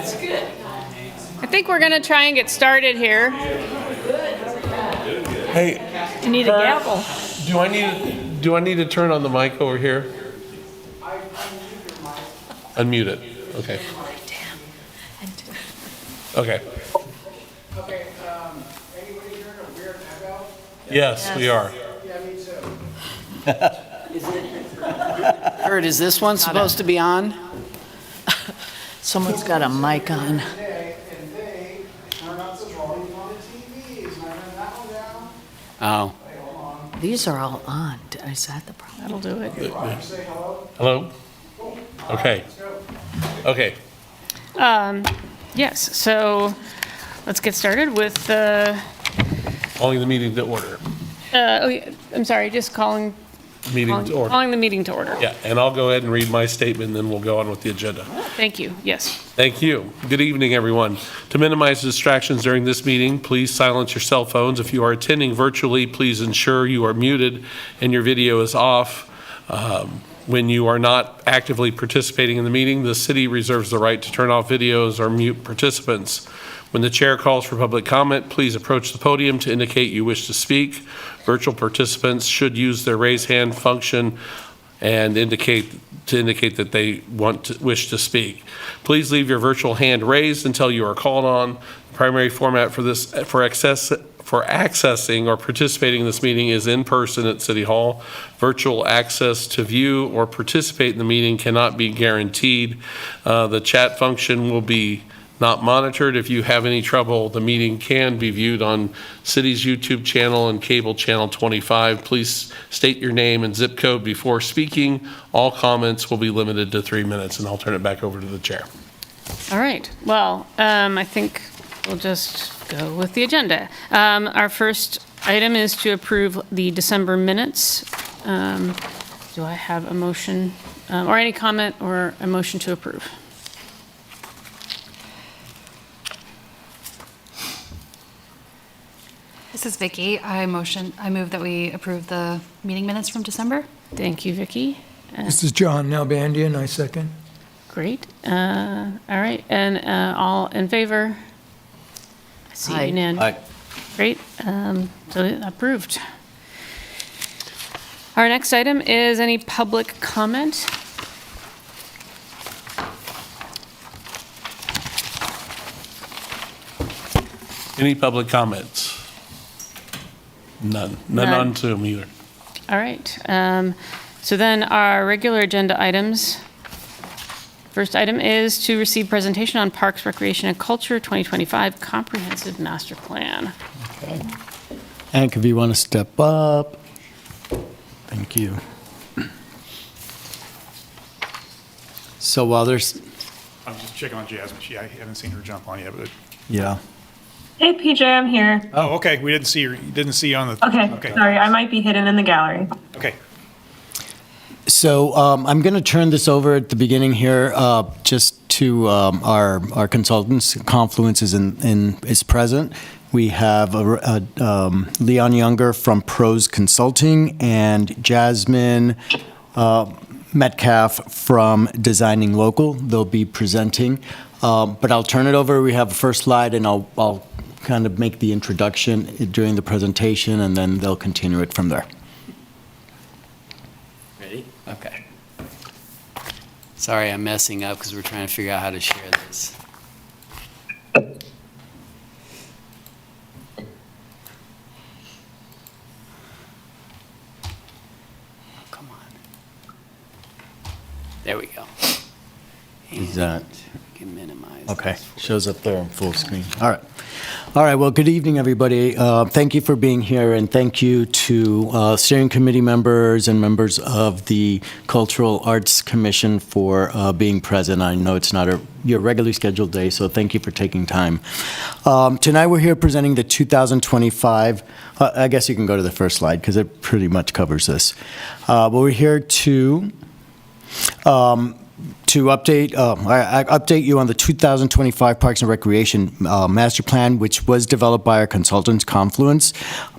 I think we're going to try and get started here. Hey, You need a gavel. do I need to turn on the mic over here? Unmute it. Okay. Okay. Okay, anybody hearing a weird echo? Yes, we are. Yeah, me too. Kurt, is this one supposed to be on? Someone's got a mic on. Today, and they turned up the volume on the TVs, and I turned that one down. Oh. Wait, hold on. These are all on. Is that the problem? That'll do it. Roger, say hello. Hello? Okay. Let's go. Okay. Yes, so let's get started with, Calling the meeting to order. I'm sorry, just calling Meeting to order. the meeting to order. Yeah, and I'll go ahead and read my statement, and then we'll go on with the agenda. Thank you, yes. Thank you. Good evening, everyone. To minimize distractions during this meeting, please silence your cell phones. If you are attending virtually, please ensure you are muted and your video is off. When you are not actively participating in the meeting, the city reserves the right to turn off videos or mute participants. When the chair calls for public comment, please approach the podium to indicate you wish to speak. Virtual participants should use their raise hand function and indicate that they wish to speak. Please leave your virtual hand raised until you are called on. The primary format for accessing or participating in this meeting is in person at City Hall. Virtual access to view or participate in the meeting cannot be guaranteed. The chat function will be not monitored. If you have any trouble, the meeting can be viewed on City's YouTube channel and cable channel 25. Please state your name and zip code before speaking. All comments will be limited to 3 minutes, and I'll turn it back over to the chair. All right, well, I think we'll just go with the agenda. Our first item is to approve the December minutes. Do I have a motion or any comment or a motion to approve? This is Vicky. I move that we approve the meeting minutes from December. Thank you, Vicky. This is John Nalbandian, I second. Great. All right, and all in favor? I see Aye. unanimous. Aye. Great, so approved. Our next item is any public comment? Any public comments? None. None None. on Zoom either. All right, so then our regular agenda items. First item is to receive presentation on Parks, Recreation, and Culture 2025 Comprehensive Master Plan. Hank, if you want to step up. Thank you. So while there's, I'm just checking on Jasmine. I haven't seen her jump on yet, but. yeah. Hey, PJ, I'm here. Oh, okay. We didn't see her. Didn't see you on the. Okay, sorry, I might be hidden in the gallery. Okay. So I'm going to turn this over at the beginning here just to our consultants. Confluence is present. We have Leon Younger from Pros Consulting and Jasmine Metcalf from Designing Local. They'll be presenting. But I'll turn it over. We have a first slide, and I'll kind of make the introduction during the presentation, and then they'll continue it from there. Ready? Okay. Sorry, I'm messing up because we're trying to figure out how to share this. Oh, come on. There we go. Is that- We can minimize. Okay, this for shows up there on full screen. All right. All right, well, good evening, everybody. Thank you for being here, and thank you to steering committee members and members of the Cultural Arts Commission for being present. I know it's not your regularly scheduled day, so thank you for taking time. Tonight, we're here presenting the 2025, I guess you can go to the first slide, because it pretty much covers this. But we're here to to update you on the 2025 Parks and Recreation Master Plan, which was developed by our consultants, Confluence,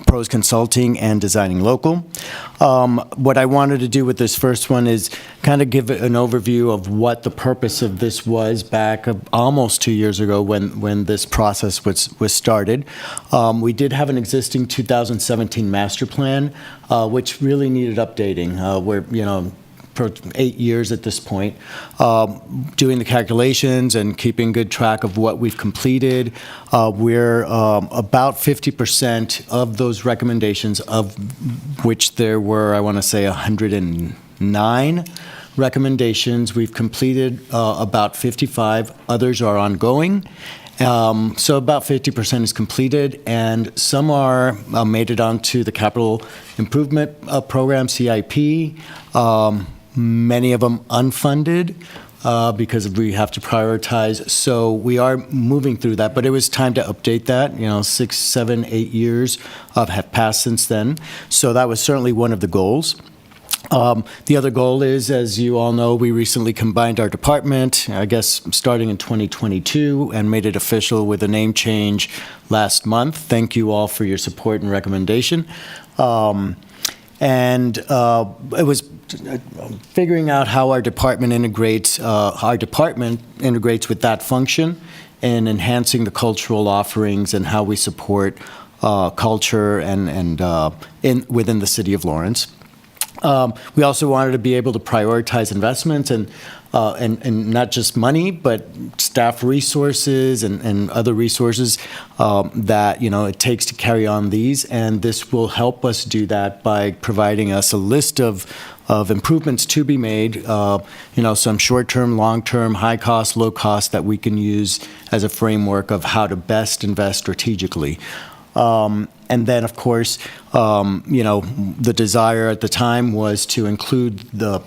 Pros Consulting, and Designing Local. What I wanted to do with this first one is kind of give an overview of what the purpose of this was back almost 2 years ago when this process was started. We did have an existing 2017 master plan, which really needed updating. For 8 years at this point, doing the calculations and keeping good track of what we've completed. We're about 50% of those recommendations, of which there were, I want to say, 109 recommendations. We've completed about 55. Others are ongoing. So about 50% is completed, and some are made it onto the Capital Improvement Program, CIP. Many of them unfunded because we have to prioritize. So we are moving through that, but it was time to update that. 6, 7, 8 years have passed since then. So that was certainly one of the goals. The other goal is, as you all know, we recently combined our department, I guess starting in 2022, and made it official with a name change last month. Thank you all for your support and recommendation. And it was figuring out how our department integrates with that function and enhancing the cultural offerings and how we support culture and within the city of Lawrence. We also wanted to be able to prioritize investments and not just money, but staff resources and other resources that it takes to carry on these. And this will help us do that by providing us a list of improvements to be made. Some short-term, long-term, high-cost, low-cost that we can use as a framework of how to best invest strategically. And then, of course, the desire at the time was to include the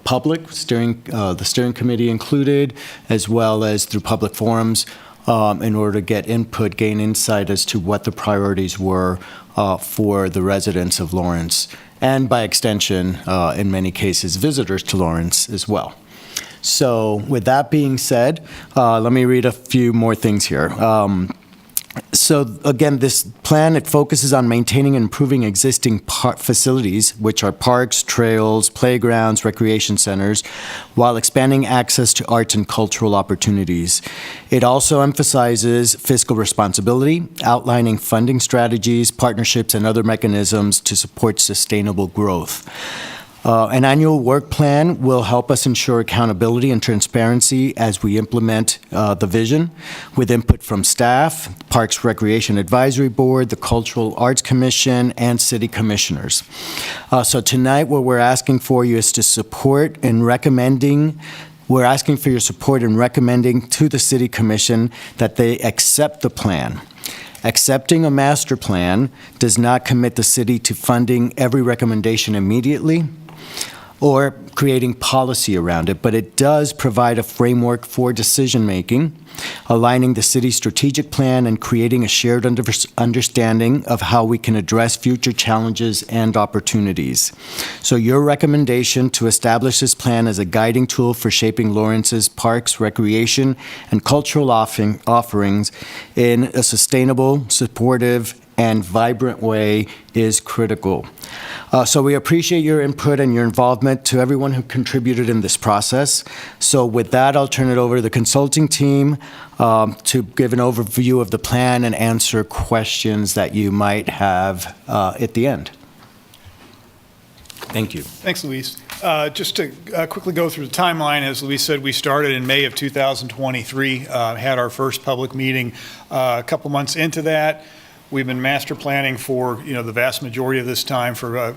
public, the steering committee included, as well as through public forums, in order to get input, gain insight as to what the priorities were for the residents of Lawrence, and by extension, in many cases, visitors to Lawrence as well. So with that being said, let me read a few more things here. So again, this plan, it focuses on maintaining and improving existing facilities, which are parks, trails, playgrounds, recreation centers, while expanding access to arts and cultural opportunities. It also emphasizes fiscal responsibility, outlining funding strategies, partnerships, and other mechanisms to support sustainable growth. An annual work plan will help us ensure accountability and transparency as we implement the vision, with input from staff, Parks Recreation Advisory Board, the Cultural Arts Commission, and city commissioners. So tonight, what we're asking for you is to support and recommending. We're asking for your support in recommending to the City Commission that they accept the plan. Accepting a master plan does not commit the city to funding every recommendation immediately or creating policy around it, but it does provide a framework for decision-making, aligning the city's strategic plan and creating a shared understanding of how we can address future challenges and opportunities. So your recommendation to establish this plan as a guiding tool for shaping Lawrence's parks, recreation, and cultural offerings in a sustainable, supportive, and vibrant way is critical. So we appreciate your input and your involvement to everyone who contributed in this process. So with that, I'll turn it over to the consulting team to give an overview of the plan and answer questions that you might have at the end. Thank you. Thanks, Luis. Just to quickly go through the timeline, as Luis said, we started in May of 2023, had our first public meeting a couple months into that. We've been master planning for, the vast majority of this time for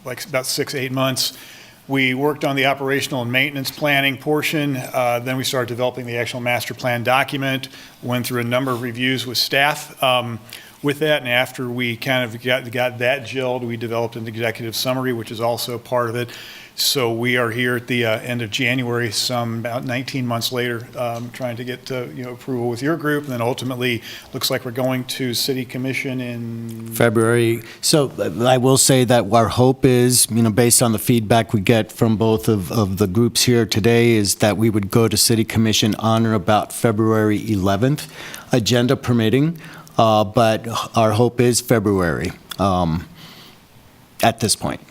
like about 6, 8 months. We worked on the operational and maintenance planning portion. Then we started developing the actual master plan document, went through a number of reviews with staff with that. And after we kind of got that gelled, we developed an executive summary, which is also part of it. So we are here at the end of January, some about 19 months later, trying to get approval with your group, and then ultimately, looks like we're going to City Commission in February. So I will say that our hope is, based on the feedback we get from both of the groups here today, is that we would go to City Commission on or about February 11th, agenda permitting, but our hope is February at this point.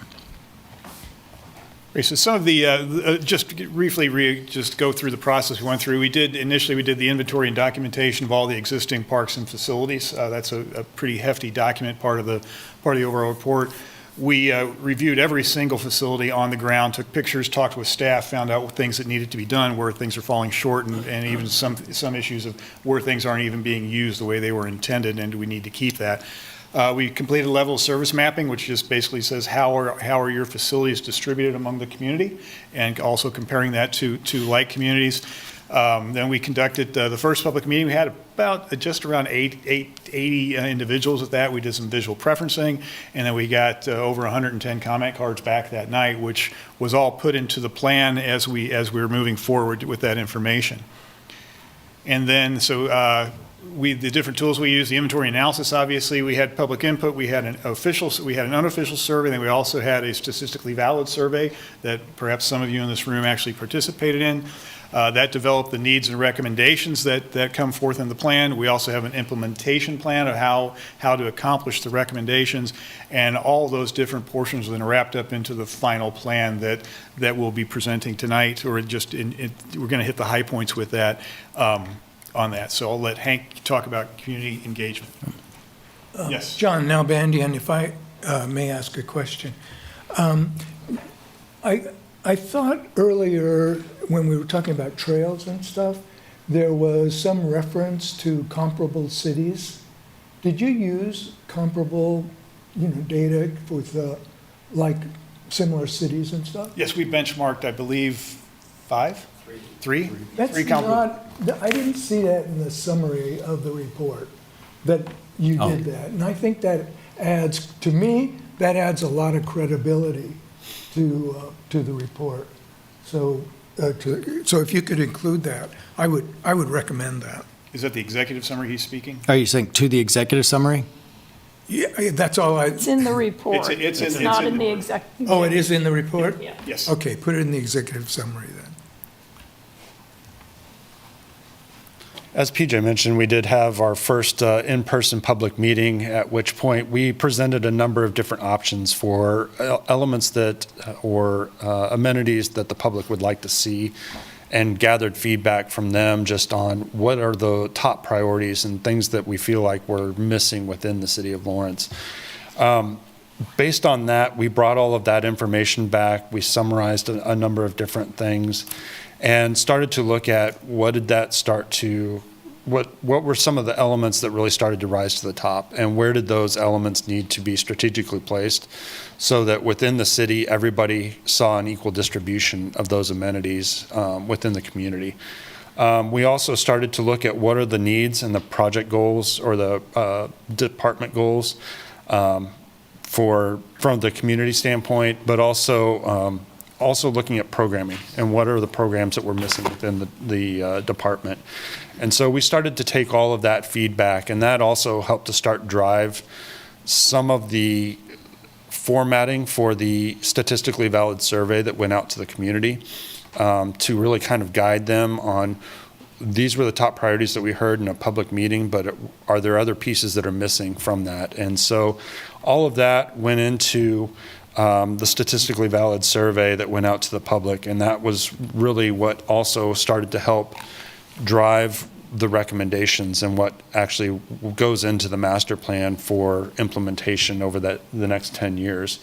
So some of the, just briefly, just go through the process we went through. Initially we did the inventory and documentation of all the existing parks and facilities. That's a pretty hefty document, part of the overall report. We reviewed every single facility on the ground, took pictures, talked with staff, found out what things that needed to be done, where things are falling short, and even some issues of where things aren't even being used the way they were intended, and do we need to keep that. We completed level of service mapping, which just basically says how are your facilities distributed among the community, and also comparing that to like communities. Then we conducted the first public meeting. We had about just around 80 individuals at that. We did some visual preferencing, and then we got over 110 comment cards back that night, which was all put into the plan as we were moving forward with that information. And then the different tools we use, the inventory analysis, obviously, we had public input, we had an unofficial survey, then we also had a statistically valid survey that perhaps some of you in this room actually participated in. That developed the needs and recommendations that come forth in the plan. We also have an implementation plan of how to accomplish the recommendations, and all those different portions are then wrapped up into the final plan that we'll be presenting tonight, or we're going to hit the high points with that. On that. So I'll let Hank talk about community engagement. Yes. John Nalbandian, if I may ask a question. I thought earlier when we were talking about trails and stuff, there was some reference to comparable cities. Did you use comparable, data with like similar cities and stuff? Yes, we benchmarked, I believe, 5? Three? That's Three comparable. I didn't see that in the summary of the report, that you did that. And I think that adds, to me, that adds a lot of credibility to the report. So if you could include that, I would recommend that. Is that the executive summary he's speaking? Are you saying to the executive summary? Yeah, that's all I. It's in the report. It's not in the executive. Oh, it is in the report? Yeah. Yes. Okay, put it in the executive summary then. As PJ mentioned, we did have our first in-person public meeting, at which point we presented a number of different options for elements that or amenities that the public would like to see, and gathered feedback from them just on what are the top priorities and things that we feel like we're missing within the city of Lawrence. Based on that, we brought all of that information back. We summarized a number of different things and started to look at what were some of the elements that really started to rise to the top, and where did those elements need to be strategically placed so that within the city everybody saw an equal distribution of those amenities within the community. We also started to look at what are the needs and the project goals or the department goals from the community standpoint, but also looking at programming and what are the programs that we're missing within the department. And so we started to take all of that feedback, and that also helped to start drive some of the formatting for the statistically valid survey that went out to the community to really kind of guide them on these were the top priorities that we heard in a public meeting, but are there other pieces that are missing from that? And so all of that went into the statistically valid survey that went out to the public, and that was really what also started to help drive the recommendations and what actually goes into the master plan for implementation over the next 10 years.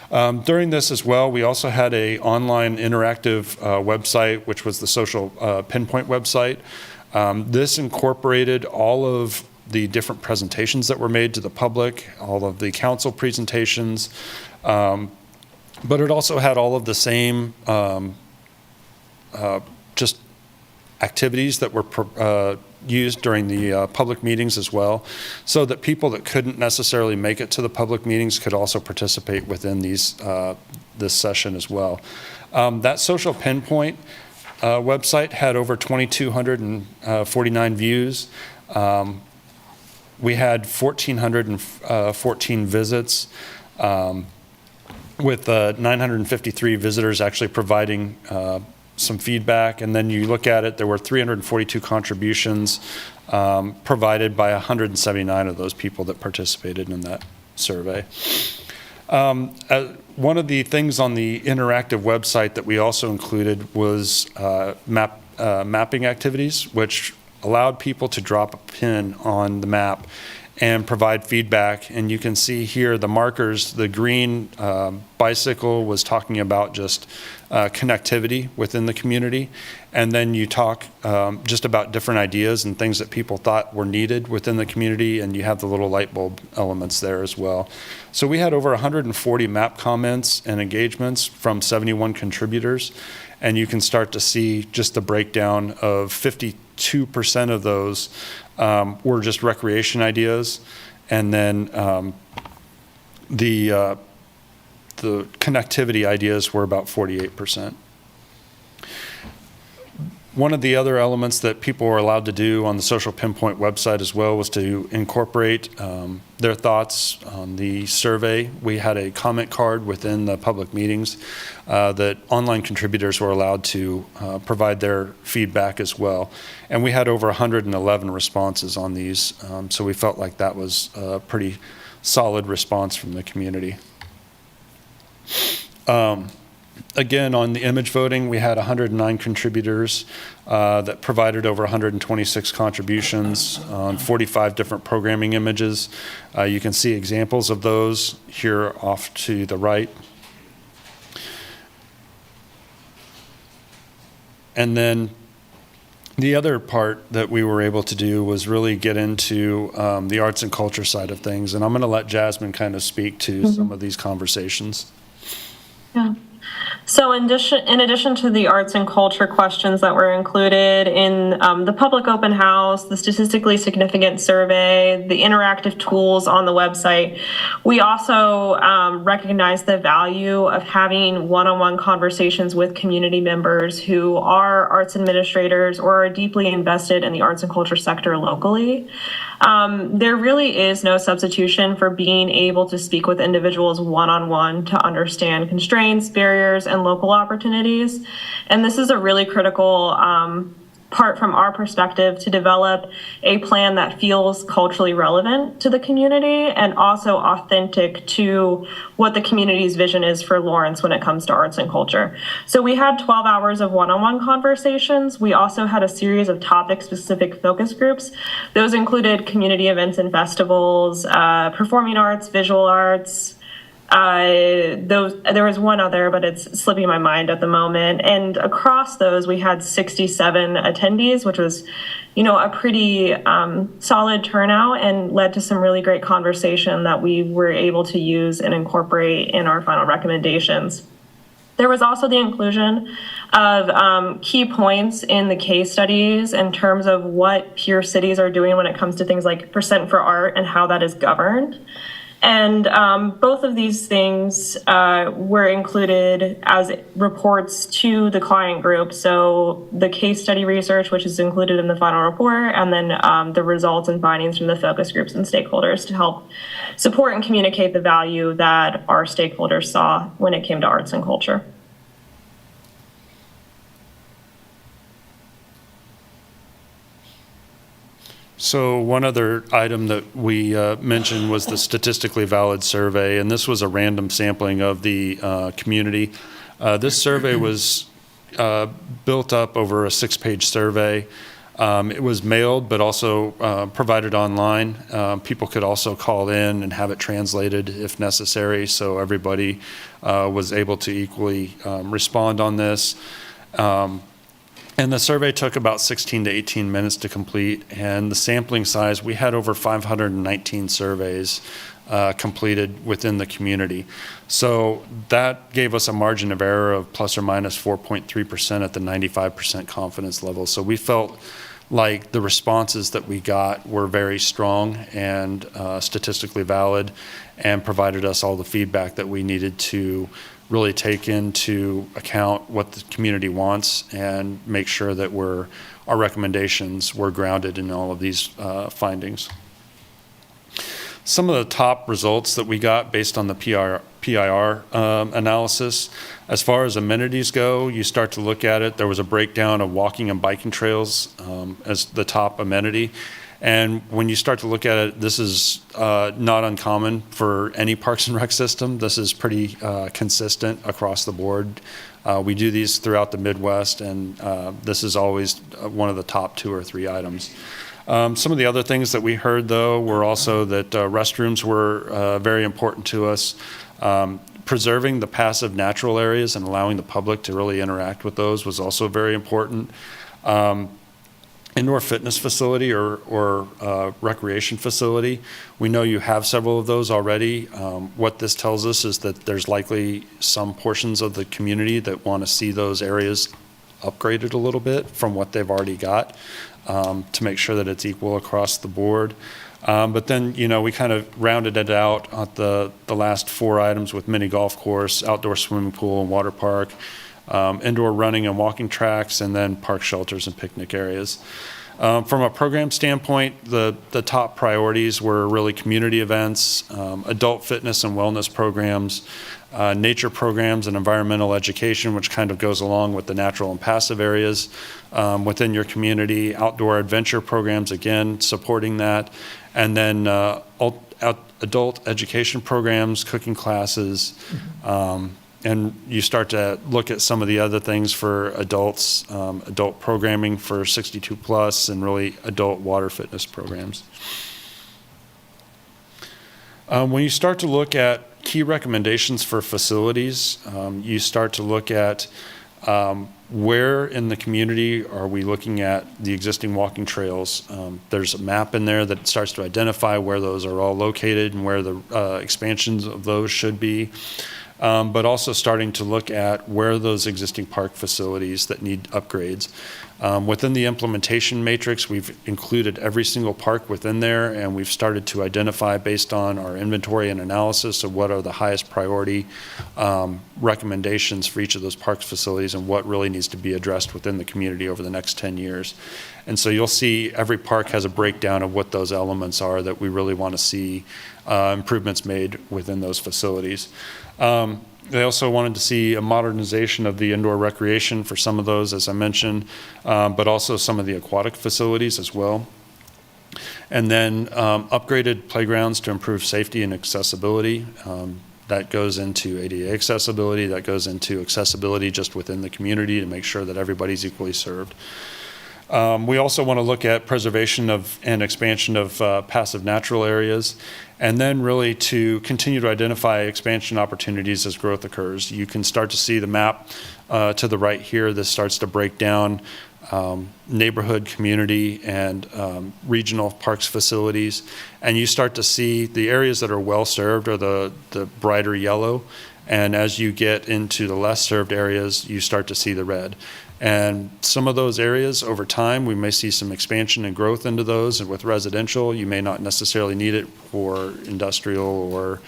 During this as well, we also had an online interactive website, which was the social pinpoint website. This incorporated all of the different presentations that were made to the public, all of the council presentations, but it also had all of the same just activities that were used during the public meetings as well, so that people that couldn't necessarily make it to the public meetings could also participate within these this session as well. That social pinpoint website had over 2,249 views. We had 1,414 visits, with 953 visitors actually providing some feedback. And then you look at it, there were 342 contributions provided by 179 of those people that participated in that survey. One of the things on the interactive website that we also included was mapping activities, which allowed people to drop a pin on the map and provide feedback. And you can see here the markers. The green bicycle was talking about just connectivity within the community. And then you talk just about different ideas and things that people thought were needed within the community, and you have the little light bulb elements there as well. So we had over 140 map comments and engagements from 71 contributors, and you can start to see just the breakdown of 52% of those were just recreation ideas, and then the connectivity ideas were about 48%. One of the other elements that people were allowed to do on the Social Pinpoint website as well was to incorporate their thoughts on the survey. We had a comment card within the public meetings that online contributors were allowed to provide their feedback as well. And we had over 111 responses on these, so we felt like that was a pretty solid response from the community. Again, on the image voting, we had 109 contributors that provided over 126 contributions on 45 different programming images. You can see examples of those here off to the right. And then the other part that we were able to do was really get into the arts and culture side of things. And I'm going to let Jasmine kind of speak to some of these conversations. Yeah. So in addition to the arts and culture questions that were included in the public open house, the statistically significant survey, the interactive tools on the website, we also recognize the value of having one-on-one conversations with community members who are arts administrators or are deeply invested in the arts and culture sector locally. There really is no substitution for being able to speak with individuals one-on-one to understand constraints, barriers, and local opportunities. And this is a really critical part from our perspective to develop a plan that feels culturally relevant to the community and also authentic to what the community's vision is for Lawrence when it comes to arts and culture. So we had 12 hours of one-on-one conversations. We also had a series of topic-specific focus groups. Those included community events and festivals, performing arts, visual arts. There was one other, but it's slipping my mind at the moment. And across those, we had 67 attendees, which was, a pretty solid turnout and led to some really great conversation that we were able to use and incorporate in our final recommendations. There was also the inclusion of key points in the case studies in terms of what peer cities are doing when it comes to things like percent for art and how that is governed. And both of these things were included as reports to the client group. So the case study research, which is included in the final report, and then the results and findings from the focus groups and stakeholders to help support and communicate the value that our stakeholders saw when it came to arts and culture. So one other item that we mentioned was the statistically valid survey, and this was a random sampling of the community. This survey was built up over a 6-page survey. It was mailed, but also provided online. People could also call in and have it translated if necessary, so everybody was able to equally respond on this. And the survey took about 16 to 18 minutes to complete, and the sampling size, we had over 519 surveys completed within the community. So that gave us a margin of error of plus or minus 4.3% at the 95% confidence level. So we felt like the responses that we got were very strong and statistically valid, and provided us all the feedback that we needed to really take into account what the community wants and make sure that our recommendations were grounded in all of these findings. Some of the top results that we got based on the PIR analysis, as far as amenities go, you start to look at it, there was a breakdown of walking and biking trails as the top amenity. And when you start to look at it, this is not uncommon for any Parks and Rec system. This is pretty consistent across the board. We do these throughout the Midwest, and this is always one of the top 2 or 3 items. Some of the other things that we heard, though, were also that restrooms were very important to us. Preserving the passive natural areas and allowing the public to really interact with those was also very important. Indoor fitness facility or recreation facility, we know you have several of those already. What this tells us is that there's likely some portions of the community that want to see those areas upgraded a little bit from what they've already got, to make sure that it's equal across the board. But then, we kind of rounded it out at the last 4 items with mini golf course, outdoor swimming pool and water park, indoor running and walking tracks, and then park shelters and picnic areas. From a program standpoint, the top priorities were really community events, adult fitness and wellness programs, nature programs and environmental education, which kind of goes along with the natural and passive areas within your community, outdoor adventure programs, again, supporting that, and then adult education programs, cooking classes, and you start to look at some of the other things for adults, adult programming for 62 plus, and really adult water fitness programs. When you start to look at key recommendations for facilities, you start to look at where in the community are we looking at the existing walking trails. There's a map in there that starts to identify where those are all located and where the expansions of those should be. But also starting to look at where those existing park facilities that need upgrades. Within the implementation matrix, we've included every single park within there, and we've started to identify based on our inventory and analysis of what are the highest priority recommendations for each of those parks facilities and what really needs to be addressed within the community over the next 10 years. And so you'll see every park has a breakdown of what those elements are that we really want to see improvements made within those facilities. They also wanted to see a modernization of the indoor recreation for some of those, as I mentioned, but also some of the aquatic facilities as well. And then upgraded playgrounds to improve safety and accessibility. That goes into ADA accessibility, that goes into accessibility just within the community to make sure that everybody's equally served. We also want to look at preservation of and expansion of passive natural areas, and then really to continue to identify expansion opportunities as growth occurs. You can start to see the map to the right here. This starts to break down neighborhood, community, and regional parks facilities. And you start to see the areas that are well served are the brighter yellow. And as you get into the less served areas, you start to see the red. And some of those areas over time, we may see some expansion and growth into those. And with residential, you may not necessarily need it for industrial or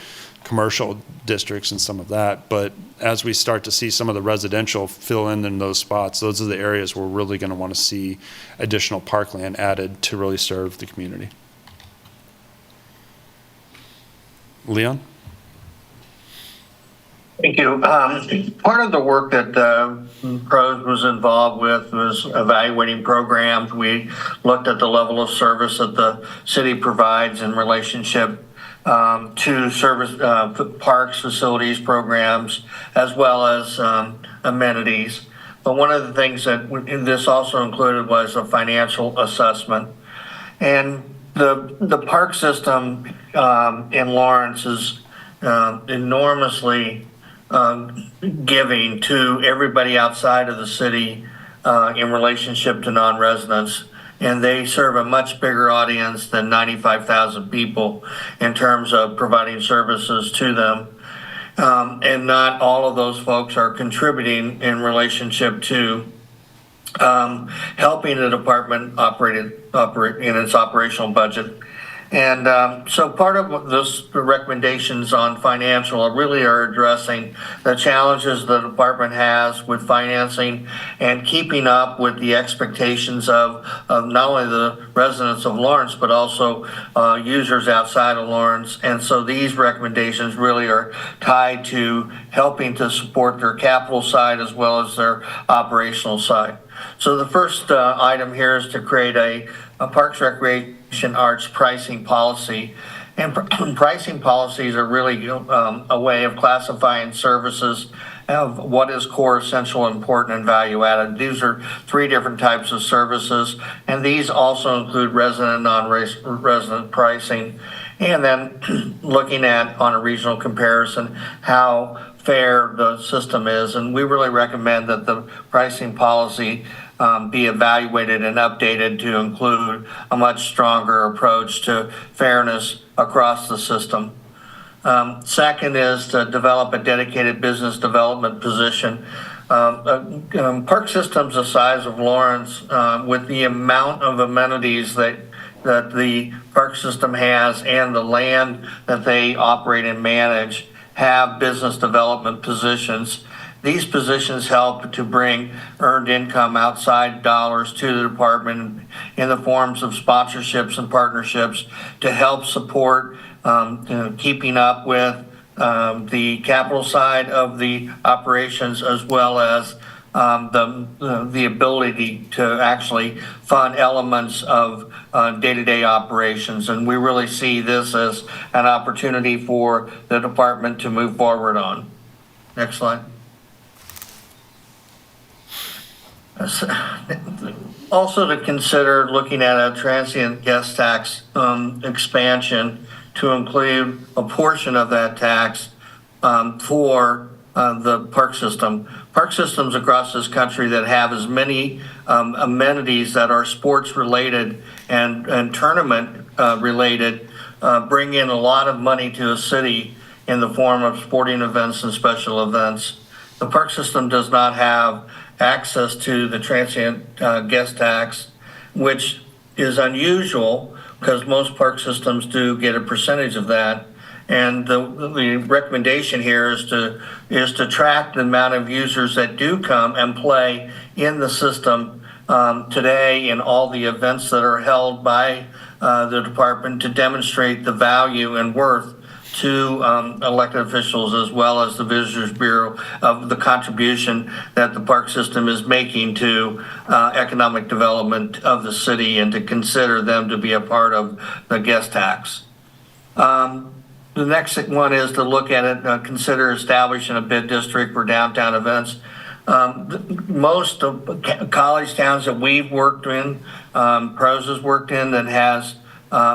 commercial districts and some of that. But as we start to see some of the residential fill in those spots, those are the areas we're really going to want to see additional parkland added to really serve the community. Leon? Thank you. Part of the work that PROS was involved with was evaluating programs. We looked at the level of service that the city provides in relationship to service parks, facilities, programs, as well as amenities. But one of the things that this also included was a financial assessment. And the park system in Lawrence is enormously giving to everybody outside of the city in relationship to non-residents. And they serve a much bigger audience than 95,000 people in terms of providing services to them. And not all of those folks are contributing in relationship to helping the department operate in its operational budget. And so part of what this recommendations on financial really are addressing the challenges the department has with financing and keeping up with the expectations of not only the residents of Lawrence, but also users outside of Lawrence. And so these recommendations really are tied to helping to support their capital side as well as their operational side. So the first item here is to create a Parks Recreation Arts pricing policy. And pricing policies are really a way of classifying services of what is core, essential, important, and value added. These are 3 different types of services, and these also include resident and non-resident pricing. And then looking at, on a regional comparison, how fair the system is. And we really recommend that the pricing policy be evaluated and updated to include a much stronger approach to fairness across the system. Second is to develop a dedicated business development position. Park systems the size of Lawrence, with the amount of amenities that the park system has and the land that they operate and manage, have business development positions. These positions help to bring earned income outside dollars to the department in the forms of sponsorships and partnerships to help support keeping up with the capital side of the operations, as well as the ability to actually fund elements of day-to-day operations. And we really see this as an opportunity for the department to move forward on. Next slide. Also to consider looking at a transient guest tax expansion to include a portion of that tax for the park system. Park systems across this country that have as many amenities that are sports related and tournament related bring in a lot of money to a city in the form of sporting events and special events. The park system does not have access to the transient guest tax, which is unusual because most park systems do get a percentage of that. And the recommendation here is to track the amount of users that do come and play in the system today in all the events that are held by the department, to demonstrate the value and worth to elected officials as well as the Visitors Bureau of the contribution that the park system is making to economic development of the city, and to consider them to be a part of the guest tax. The next one is to look at it, consider establishing a bid district for downtown events. Most of college towns that we've worked in, Pros has worked in, that has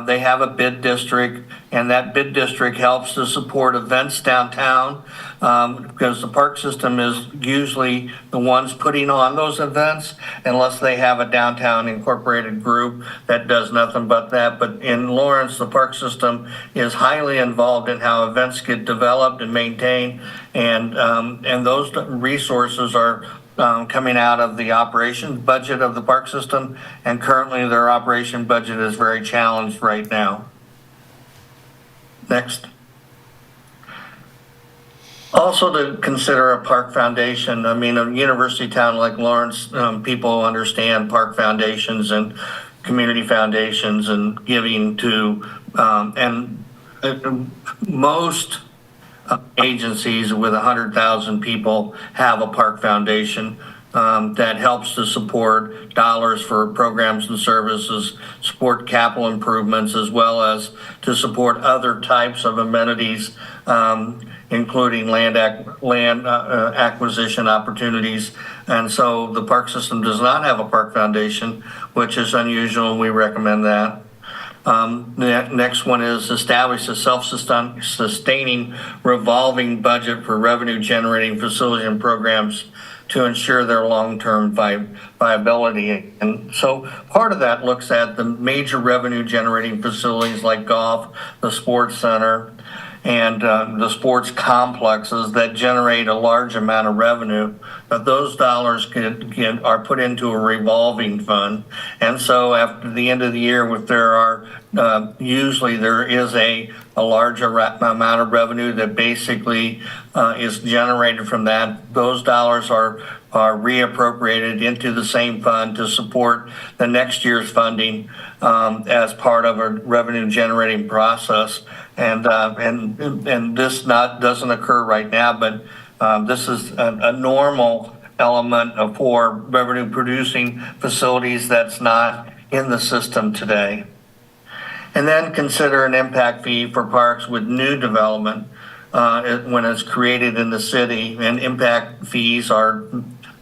they have a bid district, and that bid district helps to support events downtown because the park system is usually the ones putting on those events, unless they have a downtown incorporated group that does nothing but that. But in Lawrence, the park system is highly involved in how events get developed and maintained, and those resources are coming out of the operations budget of the park system, and currently their operation budget is very challenged right now. Next. Also to consider a park foundation. I mean, a university town like Lawrence, people understand park foundations and community foundations and giving to, most agencies with 100,000 people have a park foundation that helps to support dollars for programs and services, support capital improvements, as well as to support other types of amenities, including land acquisition opportunities. And so the park system does not have a park foundation, which is unusual, and we recommend that. The next one is establish a self-sustaining revolving budget for revenue generating facilities and programs to ensure their long-term viability. And so part of that looks at the major revenue generating facilities like golf, the sports center, and the sports complexes that generate a large amount of revenue, but those dollars are put into a revolving fund. And so after the end of the year, if there are, usually there is a larger amount of revenue that basically is generated from that, those dollars are reappropriated into the same fund to support the next year's funding as part of a revenue generating process. And this doesn't occur right now, but this is a normal element for revenue producing facilities that's not in the system today. And then consider an impact fee for parks with new development when it's created in the city. And impact fees are,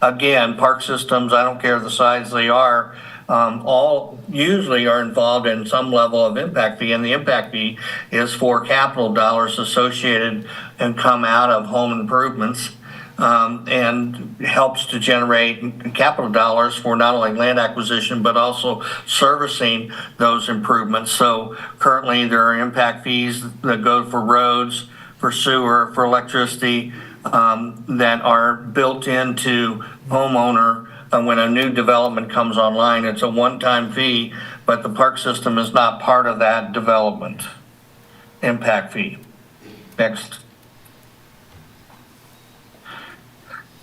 again, park systems, I don't care the size they are, all usually are involved in some level of impact fee, and the impact fee is for capital dollars associated and come out of home improvements, and helps to generate capital dollars for not only land acquisition but also servicing those improvements. So currently there are impact fees that go for roads, for sewer, for electricity, that are built into homeowner. When a new development comes online, it's a one-time fee, but the park system is not part of that development impact fee. Next.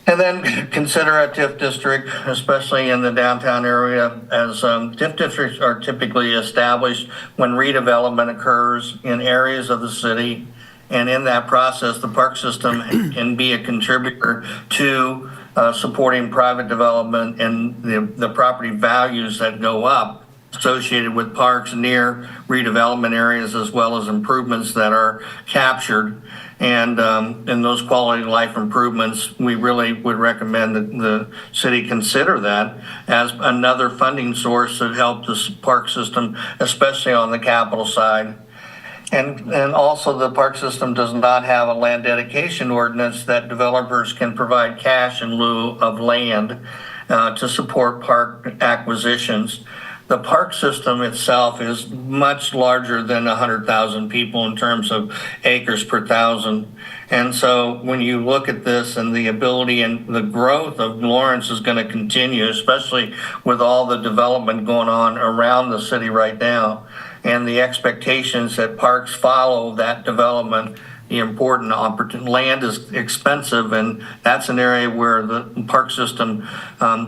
And then consider a TIF district, especially in the downtown area, as TIF districts are typically established when redevelopment occurs in areas of the city. And in that process, the park system can be a contributor to supporting private development and the property values that go up associated with parks near redevelopment areas, as well as improvements that are captured. And in those quality of life improvements, we really would recommend that the city consider that as another funding source that help the park system, especially on the capital side. And also the park system does not have a land dedication ordinance that developers can provide cash in lieu of land to support park acquisitions. The park system itself is much larger than 100,000 people in terms of acres per thousand. And so when you look at this and the ability and the growth of Lawrence is going to continue, especially with all the development going on around the city right now, and the expectations that parks follow that development, the important opportunity. Land is expensive, and that's an area where the park system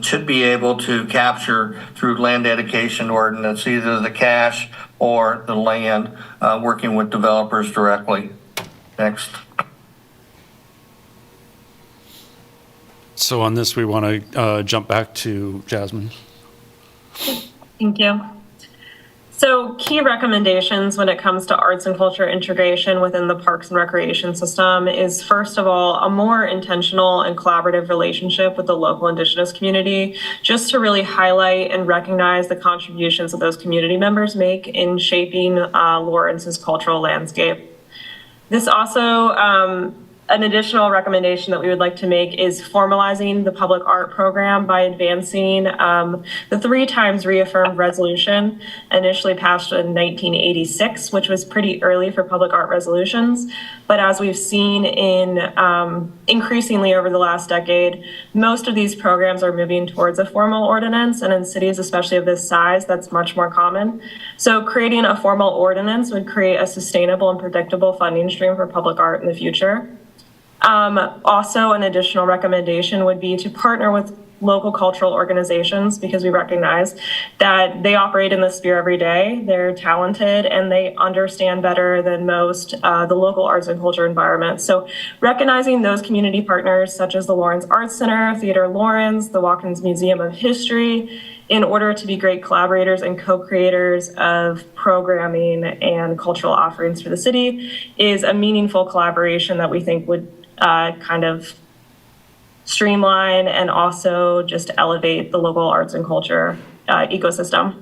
should be able to capture through land dedication ordinance, either the cash or the land, working with developers directly. Next. So on this, we want to jump back to Jasmine. Thank you. So key recommendations when it comes to arts and culture integration within the parks and recreation system is, first of all, a more intentional and collaborative relationship with the local Indigenous community, just to really highlight and recognize the contributions that those community members make in shaping Lawrence's cultural landscape. This also, an additional recommendation that we would like to make is formalizing the public art program by advancing the 3 times reaffirmed resolution initially passed in 1986, which was pretty early for public art resolutions. But as we've seen in increasingly over the last decade, most of these programs are moving towards a formal ordinance, and in cities, especially of this size, that's much more common. So creating a formal ordinance would create a sustainable and predictable funding stream for public art in the future. Also, an additional recommendation would be to partner with local cultural organizations, because we recognize that they operate in this sphere every day. They're talented and they understand better than most the local arts and culture environment. So recognizing those community partners such as the Lawrence Arts Center, Theater Lawrence, the Watkins Museum of History, in order to be great collaborators and co-creators of programming and cultural offerings for the city is a meaningful collaboration that we think would kind of streamline and also just elevate the local arts and culture ecosystem.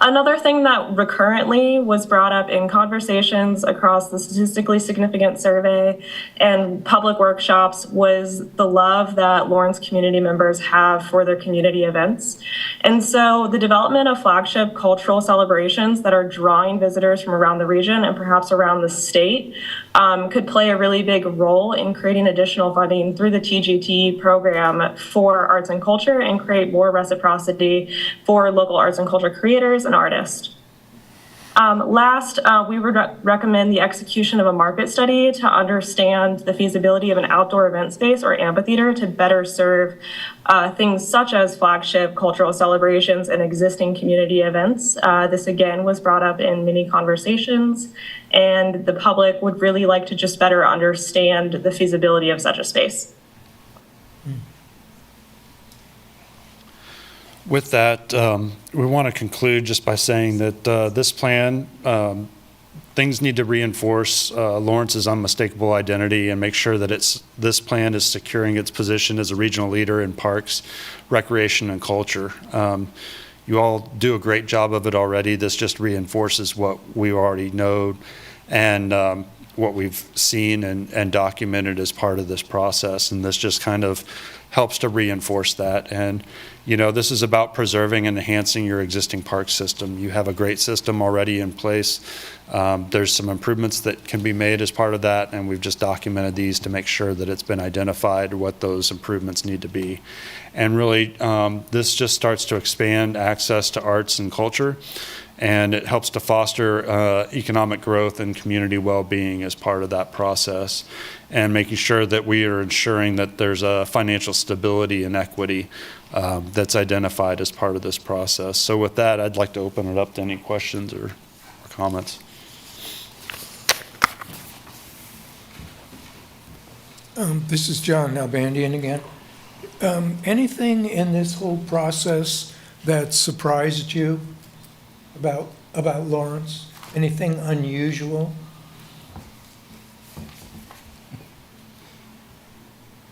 Another thing that recurrently was brought up in conversations across the statistically significant survey and public workshops was the love that Lawrence community members have for their community events. And so the development of flagship cultural celebrations that are drawing visitors from around the region and perhaps around the state could play a really big role in creating additional funding through the TGT program for arts and culture and create more reciprocity for local arts and culture creators and artists. Last, we would recommend the execution of a market study to understand the feasibility of an outdoor event space or amphitheater to better serve things such as flagship cultural celebrations and existing community events. This again was brought up in many conversations, and the public would really like to just better understand the feasibility of such a space. With that, we want to conclude just by saying that this plan, things need to reinforce Lawrence's unmistakable identity and make sure that this plan is securing its position as a regional leader in parks, recreation, and culture. You all do a great job of it already. This just reinforces what we already know and what we've seen and documented as part of this process. And this just kind of helps to reinforce that. And you know, this is about preserving and enhancing your existing park system. You have a great system already in place. There's some improvements that can be made as part of that, and we've just documented these to make sure that it's been identified what those improvements need to be. And really, this just starts to expand access to arts and culture, and it helps to foster economic growth and community well-being as part of that process, and making sure that we are ensuring that there's a financial stability and equity that's identified as part of this process. So with that, I'd like to open it up to any questions or comments. This is John Nalbandian again. Anything in this whole process that surprised you about Lawrence? Anything unusual?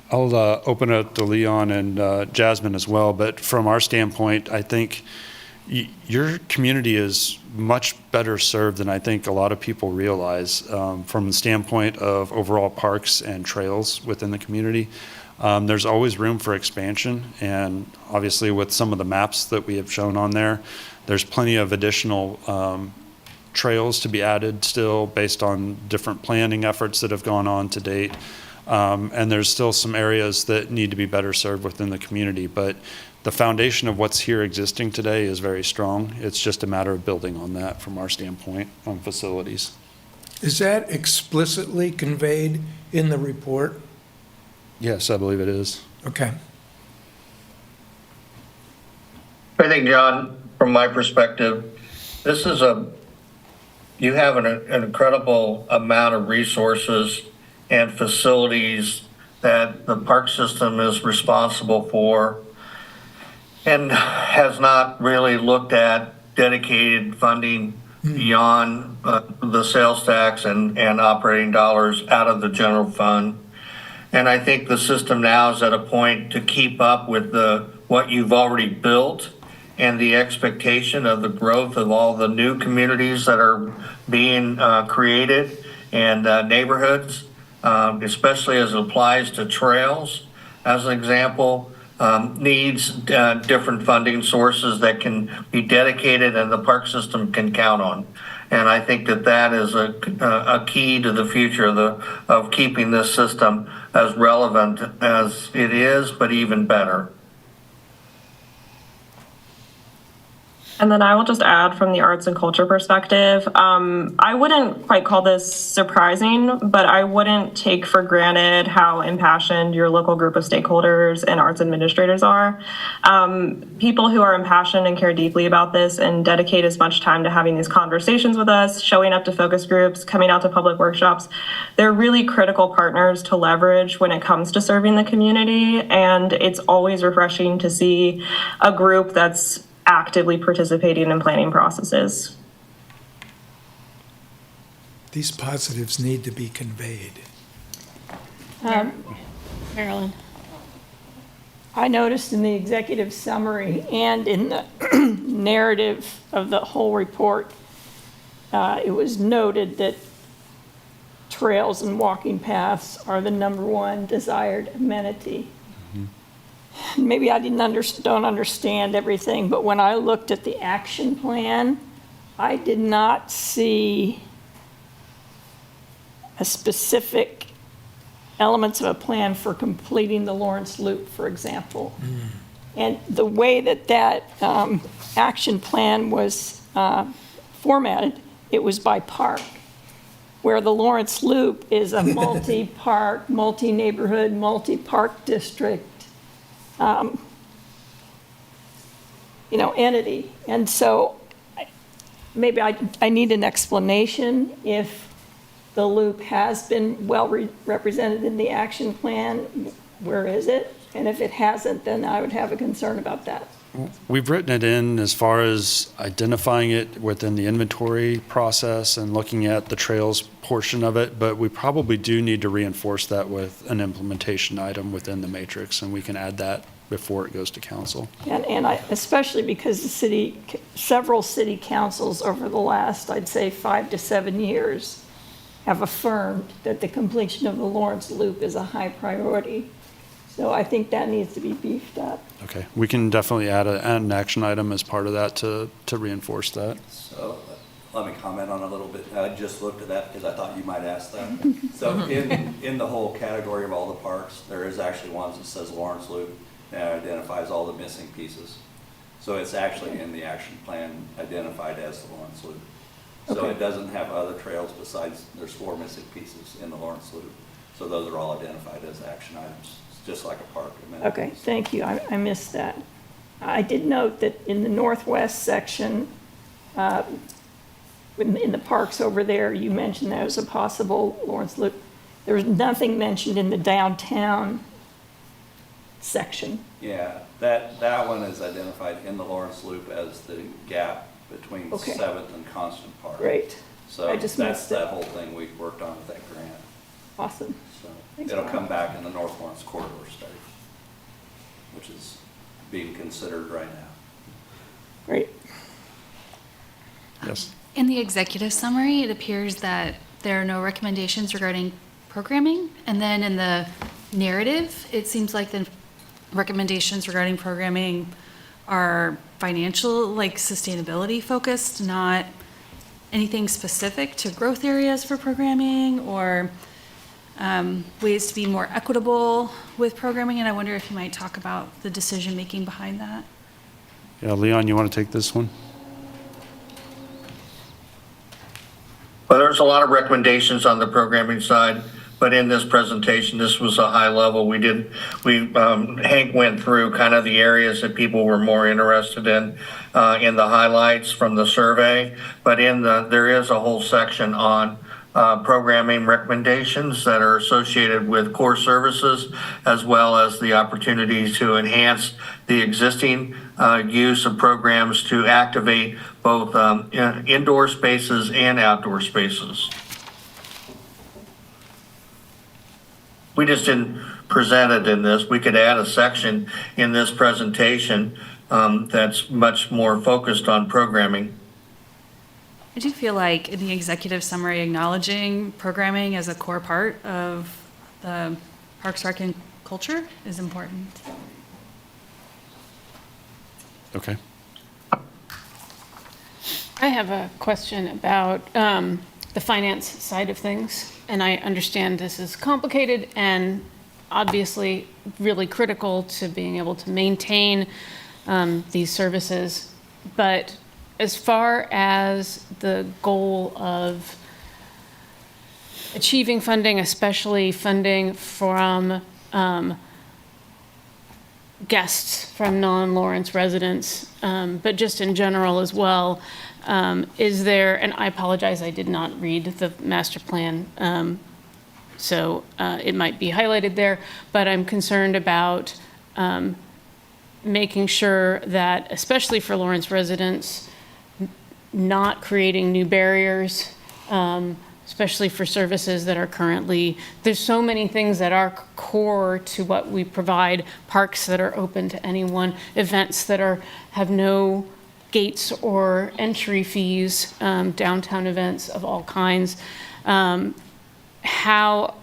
I'll open it up to Leon and Jasmine as well, but from our standpoint, I think your community is much better served than I think a lot of people realize from the standpoint of overall parks and trails within the community. There's always room for expansion, and obviously with some of the maps that we have shown on there, there's plenty of additional trails to be added still based on different planning efforts that have gone on to date. And there's still some areas that need to be better served within the community, but the foundation of what's here existing today is very strong. It's just a matter of building on that from our standpoint on facilities. Is that explicitly conveyed in the report? Yes, I believe it is. Okay. I think, John, from my perspective, you have an incredible amount of resources and facilities that the park system is responsible for and has not really looked at dedicated funding beyond the sales tax and operating dollars out of the general fund. And I think the system now is at a point to keep up with what you've already built and the expectation of the growth of all the new communities that are being created and neighborhoods. Especially as it applies to trails, as an example, needs different funding sources that can be dedicated and the park system can count on. And I think that is a key to the future of keeping this system as relevant as it is, but even better. And then I will just add from the arts and culture perspective, I wouldn't quite call this surprising, but I wouldn't take for granted how impassioned your local group of stakeholders and arts administrators are. People who are impassioned and care deeply about this and dedicate as much time to having these conversations with us, showing up to focus groups, coming out to public workshops, they're really critical partners to leverage when it comes to serving the community. And it's always refreshing to see a group that's actively participating in planning processes. These positives need to be conveyed. Marilyn. I noticed in the executive summary and in the narrative of the whole report, it was noted that trails and walking paths are the #1 desired amenity. Maybe I don't understand everything, but when I looked at the action plan, I did not see a specific elements of a plan for completing the Lawrence Loop, for example. And the way that action plan was formatted, it was by park, where the Lawrence Loop is a multi-park, multi-neighborhood, multi-park district, entity. And so maybe I need an explanation if the loop has been well represented in the action plan, where is it? And if it hasn't, then I would have a concern about that. We've written it in as far as identifying it within the inventory process and looking at the trails portion of it, but we probably do need to reinforce that with an implementation item within the matrix, and we can add that before it goes to council. And I, especially because several city councils over the last, I'd say 5 to 7 years, have affirmed that the completion of the Lawrence Loop is a high priority. So I think that needs to be beefed up. Okay, we can definitely add an action item as part of that to reinforce that. So let me comment on it a little bit. I just looked at that because I thought you might ask that. So in the whole category of all the parks, there is actually one that says Lawrence Loop and identifies all the missing pieces. So it's actually in the action plan identified as the Lawrence Loop. So Okay. it doesn't have other trails besides, there's 4 missing pieces in the Lawrence Loop. So those are all identified as action items, just like a park amenity. Okay, thank you. I missed that. I did note that in the northwest section, in the parks over there, you mentioned there was a possible Lawrence Loop. There was nothing mentioned in the downtown section. Yeah, that one is identified in the Lawrence Loop as the gap between Okay. 7th and Constant Park. Great. So I just that's missed it. that whole thing we worked on with that grant. Awesome. So Thanks, it'll Bob. come back in the North Lawrence Corridor study, which is being considered right now. Great. Yes. In the executive summary, it appears that there are no recommendations regarding programming. And then in the narrative, it seems like the recommendations regarding programming are financial, like sustainability focused, not anything specific to growth areas for programming or ways to be more equitable with programming. And I wonder if you might talk about the decision-making behind that. Yeah, Leon, you want to take this one? Well, there's a lot of recommendations on the programming side, but in this presentation, this was a high level. Hank went through kind of the areas that people were more interested in the highlights from the survey. But there is a whole section on programming recommendations that are associated with core services, as well as the opportunities to enhance the existing use of programs to activate both indoor spaces and outdoor spaces. We just didn't present it in this. We could add a section in this presentation that's much more focused on programming. I do feel like in the executive summary, acknowledging programming as a core part of the Parks, Rec, and Culture is important. Okay. I have a question about the finance side of things, and I understand this is complicated and obviously really critical to being able to maintain these services, but as far as the goal of achieving funding, especially funding from guests from non-Lawrence residents, but just in general as well, is there, and I apologize, I did not read the master plan, so it might be highlighted there, but I'm concerned about making sure that, especially for Lawrence residents, not creating new barriers especially for services that are currently, there's so many things that are core to what we provide, parks that are open to anyone, events that have no gates or entry fees, downtown events of all kinds. How,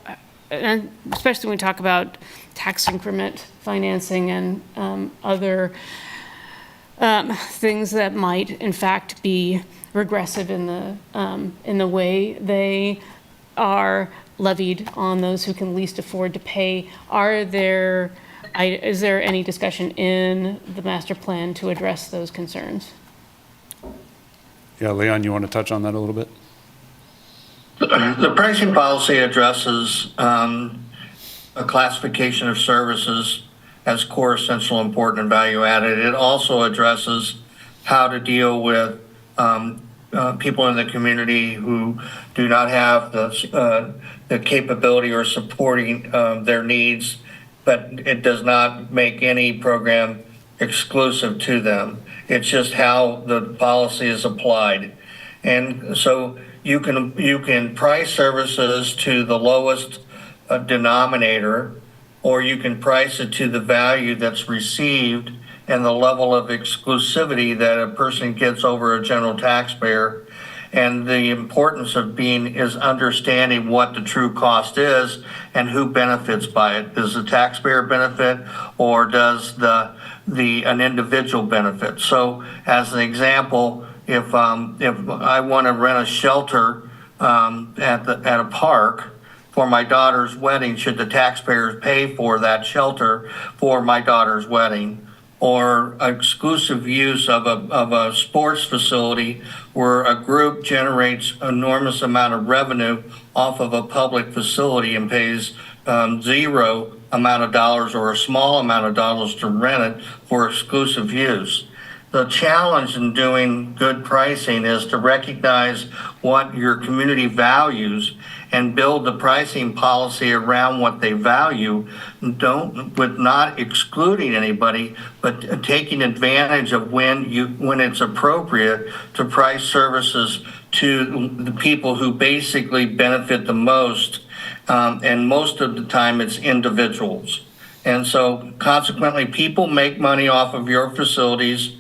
and especially when we talk about tax increment financing and other things that might in fact be regressive in the way they are levied on those who can least afford to pay. Is there any discussion in the master plan to address those concerns? Yeah, Leon, you want to touch on that a little bit? The pricing policy addresses a classification of services as core, essential, important, and value added. It also addresses how to deal with people in the community who do not have the capability or supporting their needs, but it does not make any program exclusive to them. It's just how the policy is applied. And so you can price services to the lowest denominator, or you can price it to the value that's received and the level of exclusivity that a person gets over a general taxpayer. And the importance of is understanding what the true cost is and who benefits by it. Does the taxpayer benefit, or does an individual benefit? So as an example, if I want to rent a shelter at a park for my daughter's wedding, should the taxpayers pay for that shelter for my daughter's wedding? Or exclusive use of a sports facility where a group generates enormous amount of revenue off of a public facility and pays zero amount of dollars or a small amount of dollars to rent it for exclusive use. The challenge in doing good pricing is to recognize what your community values and build the pricing policy around what they value, with not excluding anybody, but taking advantage of when it's appropriate to price services to the people who basically benefit the most, and most of the time it's individuals. And so consequently, people make money off of your facilities.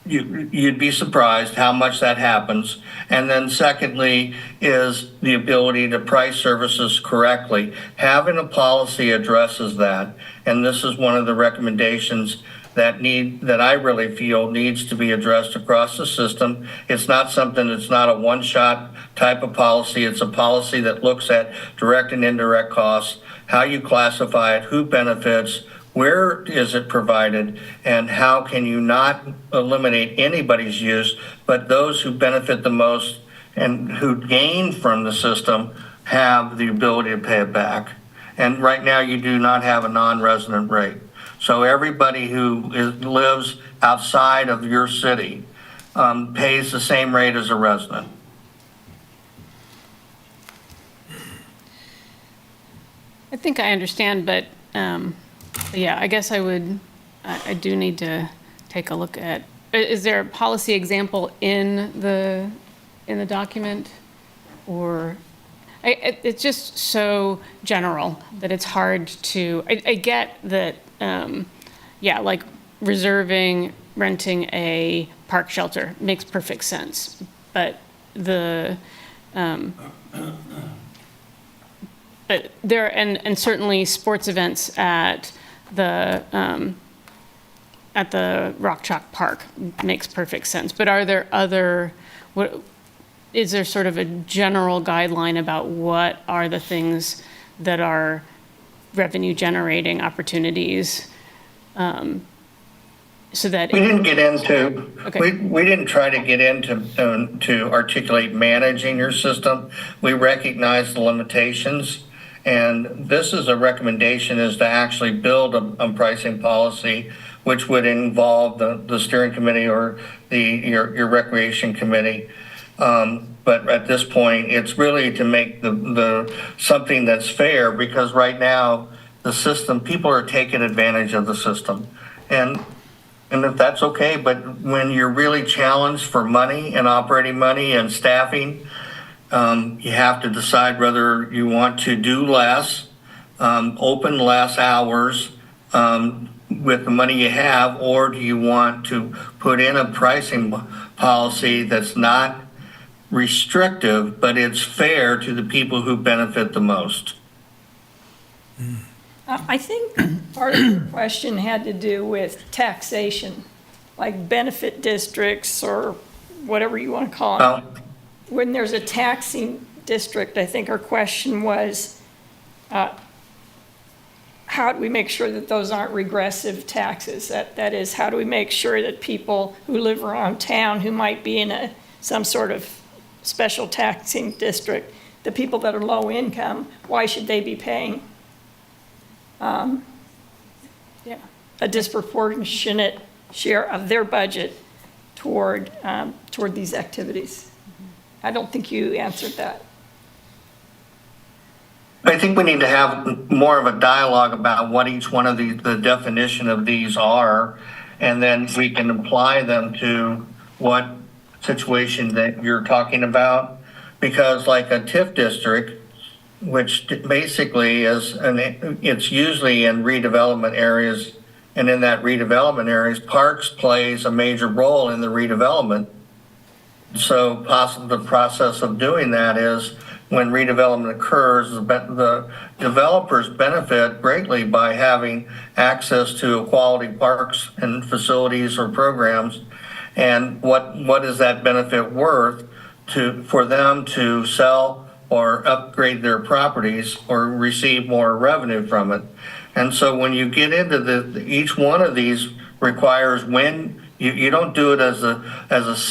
You'd be surprised how much that happens. And then secondly is the ability to price services correctly. Having a policy addresses that, and this is one of the recommendations that I really feel needs to be addressed across the system. It's not something that's not a one-shot type of policy. It's a policy that looks at direct and indirect costs, how you classify it, who benefits, where is it provided, and how can you not eliminate anybody's use, but those who benefit the most and who gain from the system have the ability to pay it back. And right now you do not have a non-resident rate. So everybody who lives outside of your city pays the same rate as a resident. I think I understand, but yeah, I guess I do need to take a look at, is there a policy example in the document? Or, it's just so general that it's hard to, I get that, yeah, like renting a park shelter makes perfect sense, but but there, and certainly sports events at the Rock Chalk Park makes perfect sense. But are there is there sort of a general guideline about what are the things that are revenue generating opportunities? So that we didn't get into, okay. we didn't try to get into to articulate managing your system. We recognize the limitations. And this is a recommendation, is to actually build a pricing policy, which would involve the steering committee or your recreation committee. But at this point, it's really to make the something that's fair, because right now the system, people are taking advantage of the system, and if that's okay. But when you're really challenged for money and operating money and staffing, you have to decide whether you want to do less, open less hours with the money you have, or do you want to put in a pricing policy that's not restrictive, but it's fair to the people who benefit the most? I think part of the question had to do with taxation, like benefit districts or whatever you want to call it. When there's a taxing district, I think our question was, how do we make sure that those aren't regressive taxes? That is, how do we make sure that people who live around town who might be in some sort of special taxing district, the people that are low income, why should they be paying a disproportionate share of their budget toward these activities? I don't think you answered that. I think we need to have more of a dialogue about what each one of the definition of these are, and then we can apply them to what situation that you're talking about. Because like a TIF district, which basically is, it's usually in redevelopment areas, and in that redevelopment areas, parks plays a major role in the redevelopment. So the process of doing that is when redevelopment occurs, the developers benefit greatly by having access to quality parks and facilities or programs. And what is that benefit worth for them to sell or upgrade their properties or receive more revenue from it? And so when you get into each one of these requires when you don't do it as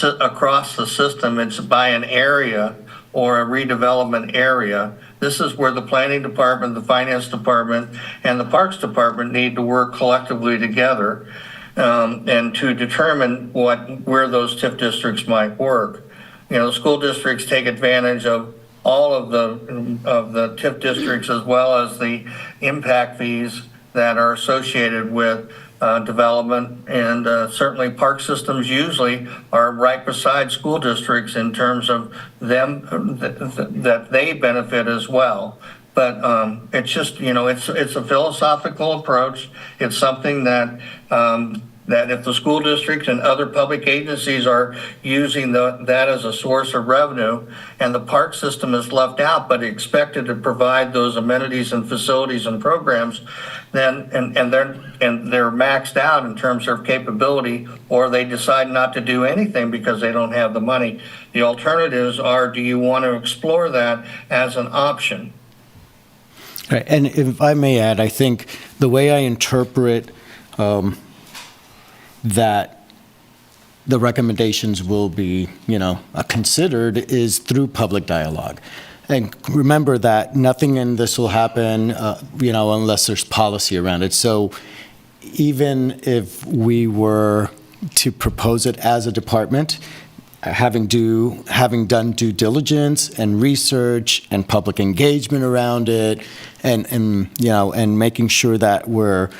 across the system. It's by an area or a redevelopment area. This is where the planning department, the finance department, and the parks department need to work collectively together and to determine where those TIF districts might work. You know, school districts take advantage of all of the TIF districts, as well as the impact fees that are associated with development, and certainly park systems usually are right beside school districts in terms of them that they benefit as well. But it's just, you know, it's a philosophical approach. It's something that that if the school districts and other public agencies are using that as a source of revenue, and the park system is left out but expected to provide those amenities and facilities and programs, then and they're maxed out in terms of capability, or they decide not to do anything because they don't have the money. The alternatives are, do you want to explore that as an option? Right. And if I may add, I think the way I interpret that the recommendations will be, considered is through public dialogue. And remember that nothing in this will happen, unless there's policy around it. So even if we were to propose it as a department, having done due diligence and research and public engagement around it, and making sure that we're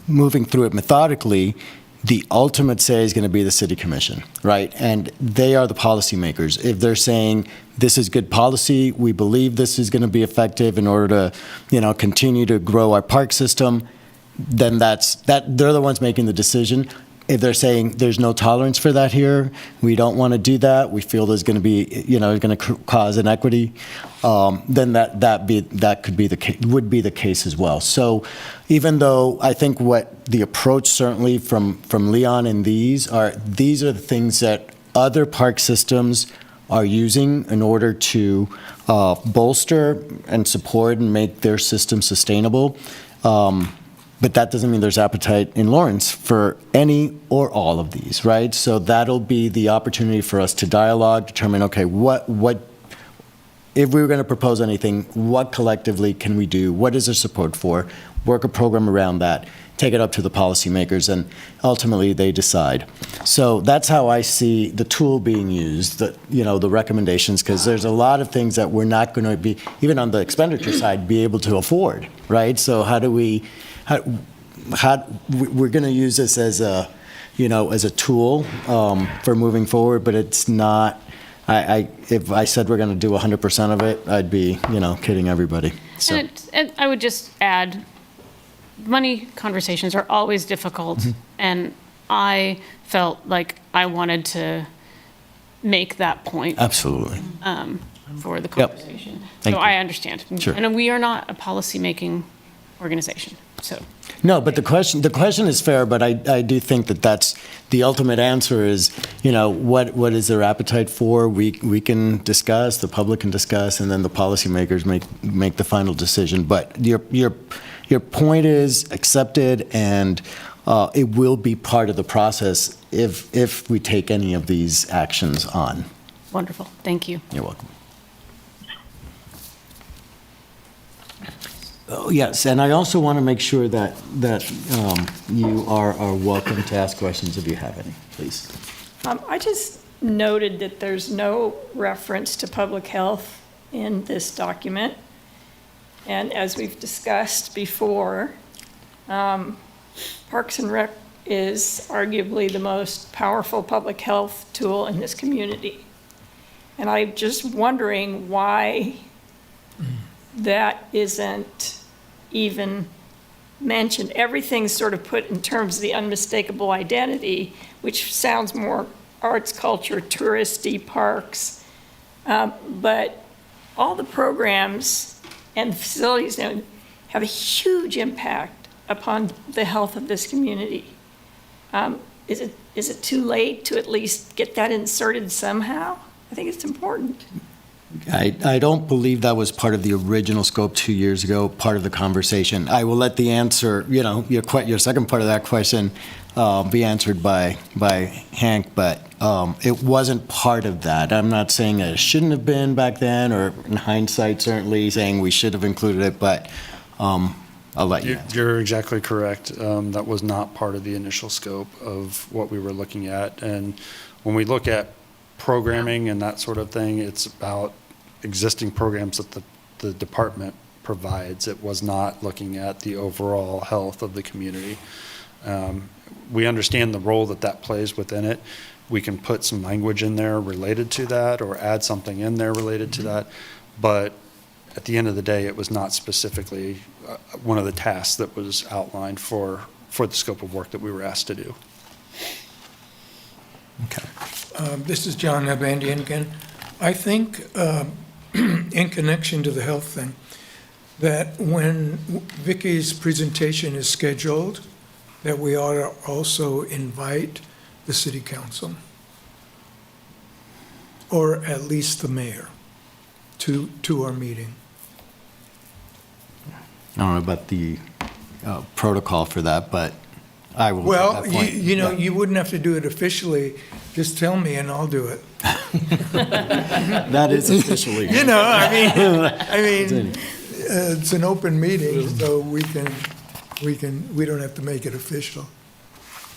moving through it methodically, the ultimate say is going to be the city commission, right? And they are the policymakers. If they're saying this is good policy, we believe this is going to be effective in order to, continue to grow our park system, then they're the ones making the decision. If they're saying there's no tolerance for that here, we don't want to do that, we feel there's going to be, going to cause inequity, then that could be would be the case as well. So even though I think what the approach certainly from Leon and these are the things that other park systems are using in order to bolster and support and make their system sustainable. But that doesn't mean there's appetite in Lawrence for any or all of these, right? So that'll be the opportunity for us to dialogue, determine, okay, what if we were going to propose anything, what collectively can we do? What is there support for? Work a program around that, take it up to the policymakers, and ultimately they decide. So that's how I see the tool being used, the recommendations, because there's a lot of things that we're not going to be, even on the expenditure side, be able to afford, right? So how do we, we're going to use this as a, as a tool for moving forward, but it's not if I said we're going to do 100% of it, I'd be, kidding everybody. So, And I would just add, money conversations are always difficult, and I felt like I wanted to make that point absolutely. for the conversation. Thank So you. I understand. Sure. And we are not a policy-making organization, so. No, but the question is fair, but I do think that that's the ultimate answer is, what is their appetite for? We can discuss, the public can discuss, and then the policymakers make the final decision. But your point is accepted, and it will be part of the process if we take any of these actions on. Wonderful, thank you. You're welcome. Oh, yes, and I also want to make sure that you are welcome to ask questions if you have any, please. I just noted that there's no reference to public health in this document. And as we've discussed before, Parks and Rec is arguably the most powerful public health tool in this community. And I'm just wondering why that isn't even mentioned. Everything's sort of put in terms of the unmistakable identity, which sounds more arts, culture, touristy, parks. But all the programs and facilities now have a huge impact upon the health of this community. Is it too late to at least get that inserted somehow? I think it's important. I don't believe that was part of the original scope 2 years ago, part of the conversation. I will let the answer, your second part of that question be answered by Hank, but it wasn't part of that. I'm not saying that it shouldn't have been back then, or in hindsight, certainly saying we should have included it, but I'll let you answer. You're exactly correct. That was not part of the initial scope of what we were looking at. And when we look at programming and that sort of thing, it's about existing programs that the department provides. It was not looking at the overall health of the community. We understand the role that plays within it. We can put some language in there related to that, or add something in there related to that. But at the end of the day, it was not specifically one of the tasks that was outlined for the scope of work that we were asked to do. Okay. This is John Nabandian again. I think in connection to the health thing, that when Vicky's presentation is scheduled, that we ought to also invite the city council, or at least the mayor, to our meeting. I don't know about the protocol for that, but I will. Well, at that point. you wouldn't have to do it officially. Just tell me and I'll do it. That is officially. I mean, it's an open meeting, so we don't have to make it official.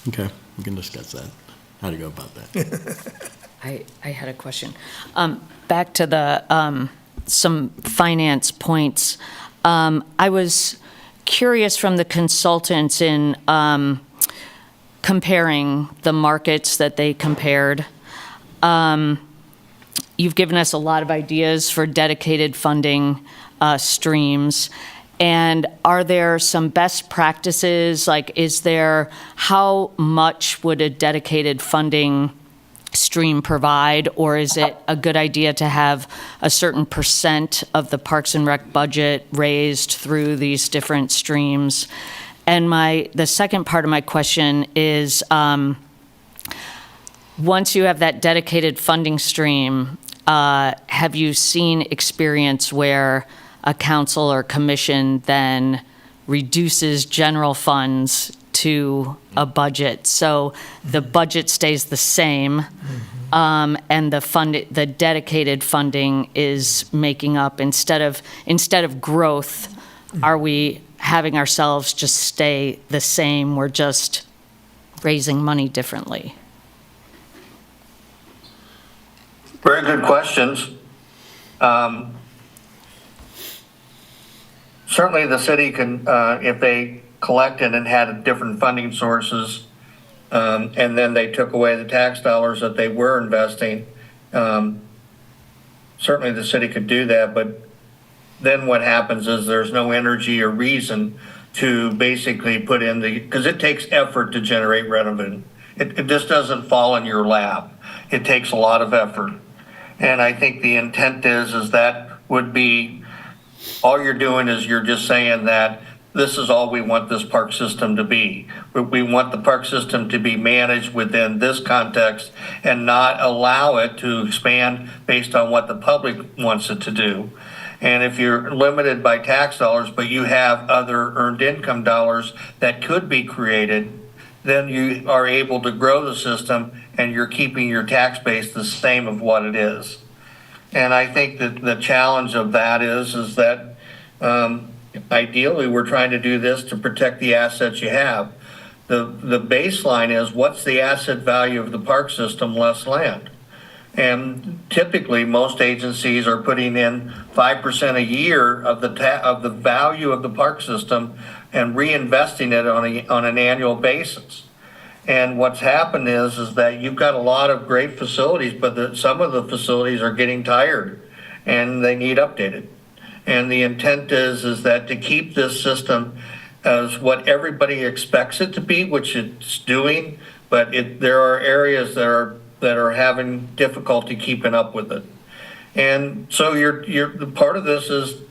Okay, we can discuss that. How to go about that. I had a question. Back to the some finance points. I was curious from the consultants in comparing the markets that they compared. You've given us a lot of ideas for dedicated funding streams. And are there some best practices? Like, how much would a dedicated funding stream provide? Or is it a good idea to have a certain % of the Parks and Rec budget raised through these different streams? And the second part of my question is, once you have that dedicated funding stream, have you seen experience where a council or commission then reduces general funds to a budget? So the budget stays the same, and the dedicated funding is making up, instead of growth, are we having ourselves just stay the same? We're just raising money differently. Very good questions. Certainly the city can, if they collected and had different funding sources, and then they took away the tax dollars that they were investing, certainly the city could do that, but then what happens is there's no energy or reason to basically put in because it takes effort to generate revenue. It just doesn't fall in your lap. It takes a lot of effort. And I think the intent is that would be, all you're doing is you're just saying that this is all we want this park system to be. We want the park system to be managed within this context and not allow it to expand based on what the public wants it to do. And if you're limited by tax dollars, but you have other earned income dollars that could be created, then you are able to grow the system and you're keeping your tax base the same of what it is. And I think that the challenge of that is that ideally we're trying to do this to protect the assets you have. The baseline is, what's the asset value of the park system less land? And typically most agencies are putting in 5% a year of the value of the park system and reinvesting it on an annual basis. And what's happened is that you've got a lot of great facilities, but some of the facilities are getting tired and they need updated. And the intent is that to keep this system as what everybody expects it to be, which it's doing, but there are areas that are having difficulty keeping up with it. And so the part of this is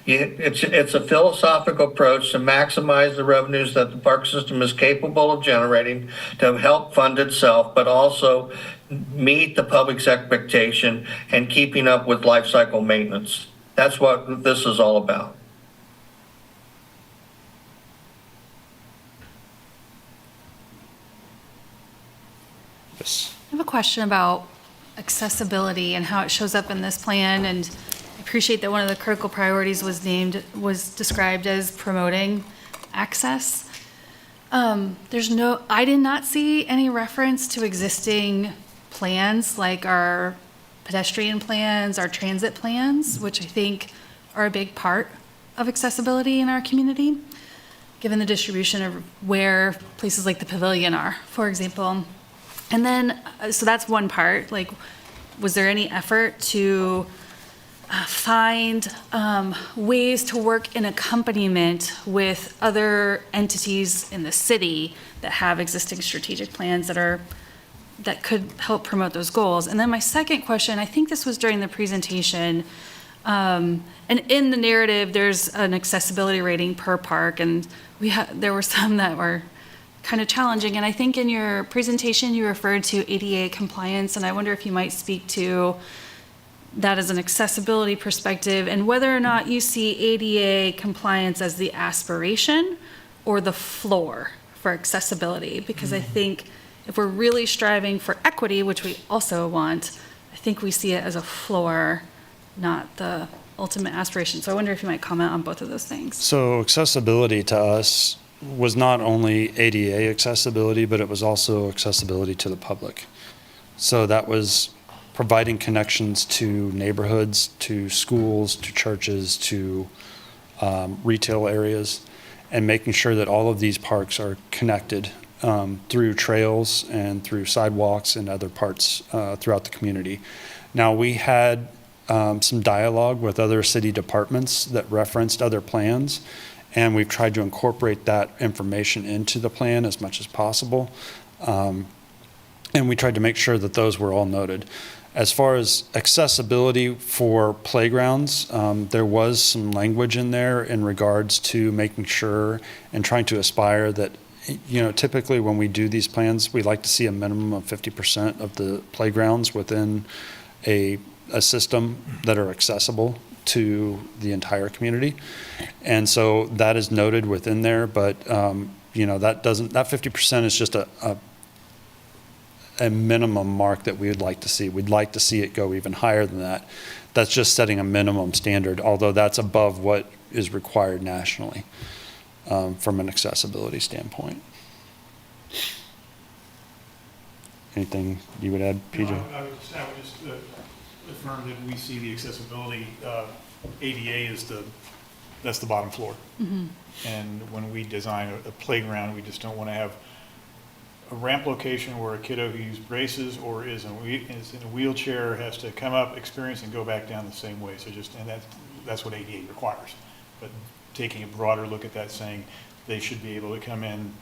it's a philosophical approach to maximize the revenues that the park system is capable of generating to help fund itself, but also meet the public's expectation and keeping up with life cycle maintenance. That's what this is all about. Yes. I have a question about accessibility and how it shows up in this plan, and I appreciate that one of the critical priorities was described as promoting access. I did not see any reference to existing plans like our pedestrian plans, our transit plans, which I think are a big part of accessibility in our community, given the distribution of where places like the pavilion are, for example. And then, so that's one part, like, was there any effort to find ways to work in accompaniment with other entities in the city that have existing strategic plans that could help promote those goals? And then my second question, I think this was during the presentation, and in the narrative, there's an accessibility rating per park, and there were some that were kind of challenging. And I think in your presentation, you referred to ADA compliance, and I wonder if you might speak to that as an accessibility perspective and whether or not you see ADA compliance as the aspiration or the floor for accessibility. Because I think if we're really striving for equity, which we also want, I think we see it as a floor, not the ultimate aspiration. So I wonder if you might comment on both of those things. So accessibility to us was not only ADA accessibility, but it was also accessibility to the public. So that was providing connections to neighborhoods, to schools, to churches, to retail areas, and making sure that all of these parks are connected through trails and through sidewalks and other parts throughout the community. Now, we had some dialogue with other city departments that referenced other plans, and we've tried to incorporate that information into the plan as much as possible. And we tried to make sure that those were all noted. As far as accessibility for playgrounds, there was some language in there in regards to making sure and trying to aspire that, typically when we do these plans, we like to see a minimum of 50% of the playgrounds within a system that are accessible to the entire community. And so that is noted within there, but that 50% is just a minimum mark that we would like to see. We'd like to see it go even higher than that. That's just setting a minimum standard, although that's above what is required nationally from an accessibility standpoint. Anything you would add, PJ? I would just affirm that we see the accessibility ADA is that's the bottom floor. Mm-hmm. And when we design a playground, we just don't want to have a ramp location where a kiddo who uses braces or is in a wheelchair has to come up, experience, and go back down the same way. So and that's what ADA requires. But taking a broader look at that, saying they should be able to come in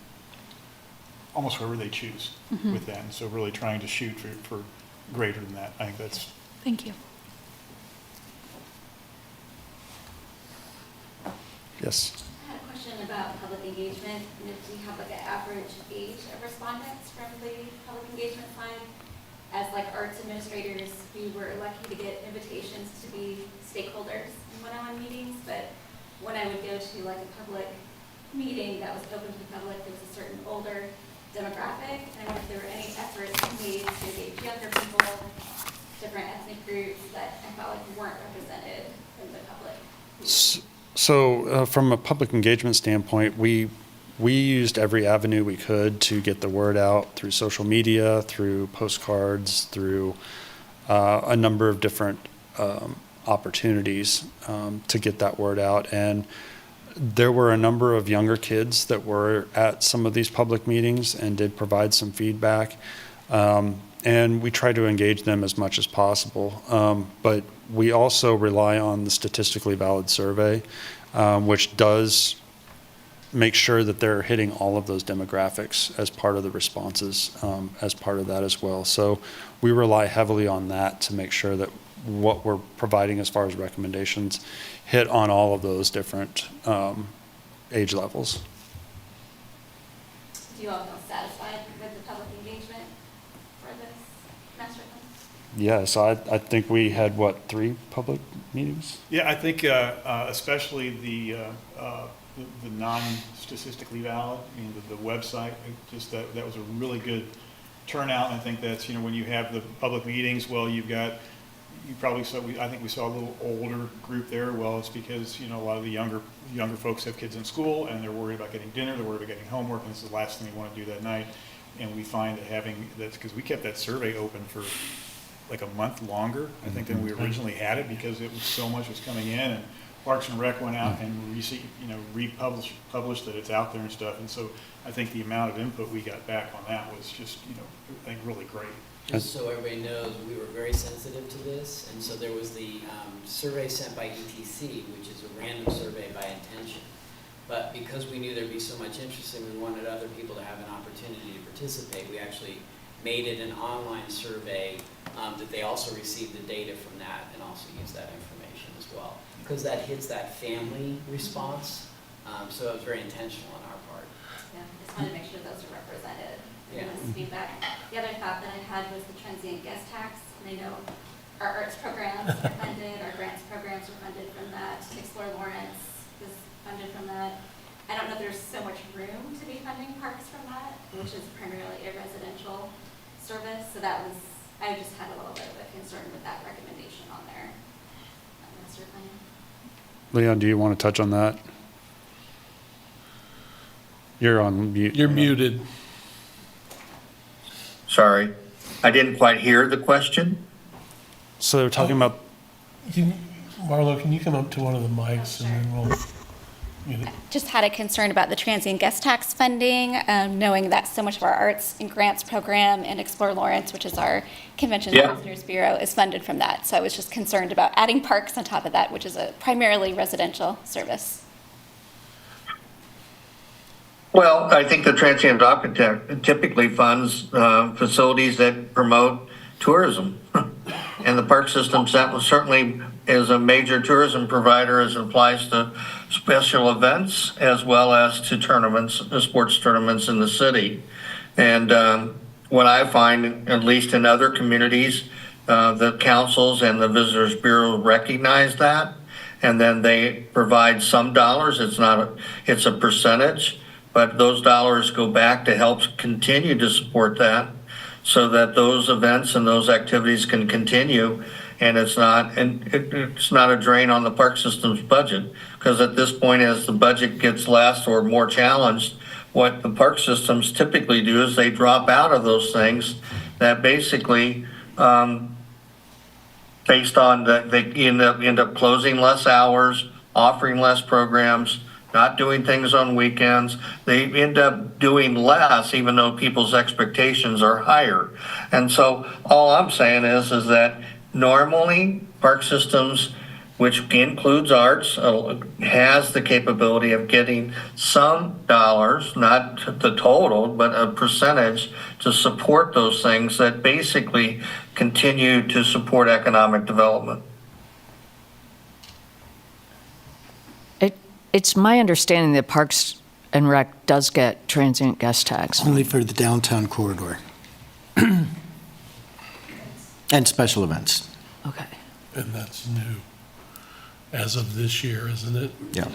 almost wherever they choose with that. And so really trying to shoot for greater than that. I think that's. Thank you. Yes. I had a question about public engagement, and if we have like an average age of respondents from the public engagement side. As like arts administrators, we were lucky to get invitations to be stakeholders in one-on-one meetings, but when I would go to like a public meeting that was open to the public, there was a certain older demographic, and I wonder if there were any efforts made to engage younger people, different ethnic groups that I felt like weren't represented in the public. So from a public engagement standpoint, we used every avenue we could to get the word out through social media, through postcards, through a number of different opportunities to get that word out. And there were a number of younger kids that were at some of these public meetings and did provide some feedback. And we try to engage them as much as possible. But we also rely on the statistically valid survey, which does make sure that they're hitting all of those demographics as part of the responses, as part of that as well. So we rely heavily on that to make sure that what we're providing as far as recommendations hit on all of those different age levels. Do you all feel satisfied with the public engagement for this master plan? Yes, I think we had, 3 public meetings? Yeah, I think especially the non-statistically valid, I mean, the website, just that was a really good turnout. And I think that's, when you have the public meetings, well, you probably saw, I think we saw a little older group there. Well, it's because, a lot of the younger folks have kids in school and they're worried about getting dinner, they're worried about getting homework, and this is the last thing they want to do that night. And we find that that's because we kept that survey open for like a month longer, I think, than we originally had it, because it was so much was coming in, and Parks and Rec went out and republished that it's out there and stuff. And so I think the amount of input we got back on that was just, I think really great. Just so everybody knows, we were very sensitive to this, and so there was the survey sent by ETC, which is a random survey by intention. But because we knew there'd be so much interest and we wanted other people to have an opportunity to participate, we actually made it an online survey that they also received the data from that and also used that information as well. Because that hits that family response, so it was very intentional on our part. Yeah, just wanted to make sure those are represented in this feedback. The other thought that I had was the transient guest tax. And I know our arts programs are funded, our grants programs are funded from that. Explore Lawrence is funded from that. I don't know if there's so much room to be funding parks from that, which is primarily a residential service. So I just had a little bit of a concern with that recommendation on their master plan. Leon, do you want to touch on that? You're on mute. You're muted. Sorry, I didn't quite hear the question. So they're talking about. Marlo, can you come up to one of the mics and then we'll mute it? Just had a concern about the transient guest tax funding, knowing that so much of our arts and grants program and Explore Lawrence, which is our Convention Ambassadors Bureau, is funded from that. So I was just concerned about adding parks on top of that, which is a primarily residential service. Well, I think the transient architect typically funds facilities that promote tourism. And the park system certainly is a major tourism provider as it applies to special events as well as to tournaments, sports tournaments in the city. And what I find, at least in other communities, the councils and the Visitors Bureau recognize that, and then they provide some dollars. It's a percentage, but those dollars go back to help continue to support that, so that those events and those activities can continue, and it's not a drain on the park system's budget. Because at this point, as the budget gets less or more challenged, what the park systems typically do is they drop out of those things that basically, based on they end up closing less hours, offering less programs, not doing things on weekends. They end up doing less, even though people's expectations are higher. And so all I'm saying is that normally park systems, which includes arts, has the capability of getting some dollars, not the total, but a percentage to support those things that basically continue to support economic development. It's my understanding that Parks and Rec does get transient guest tax. Only for the downtown corridor. And special events. Okay. And that's new as of this year, isn't it? Yeah.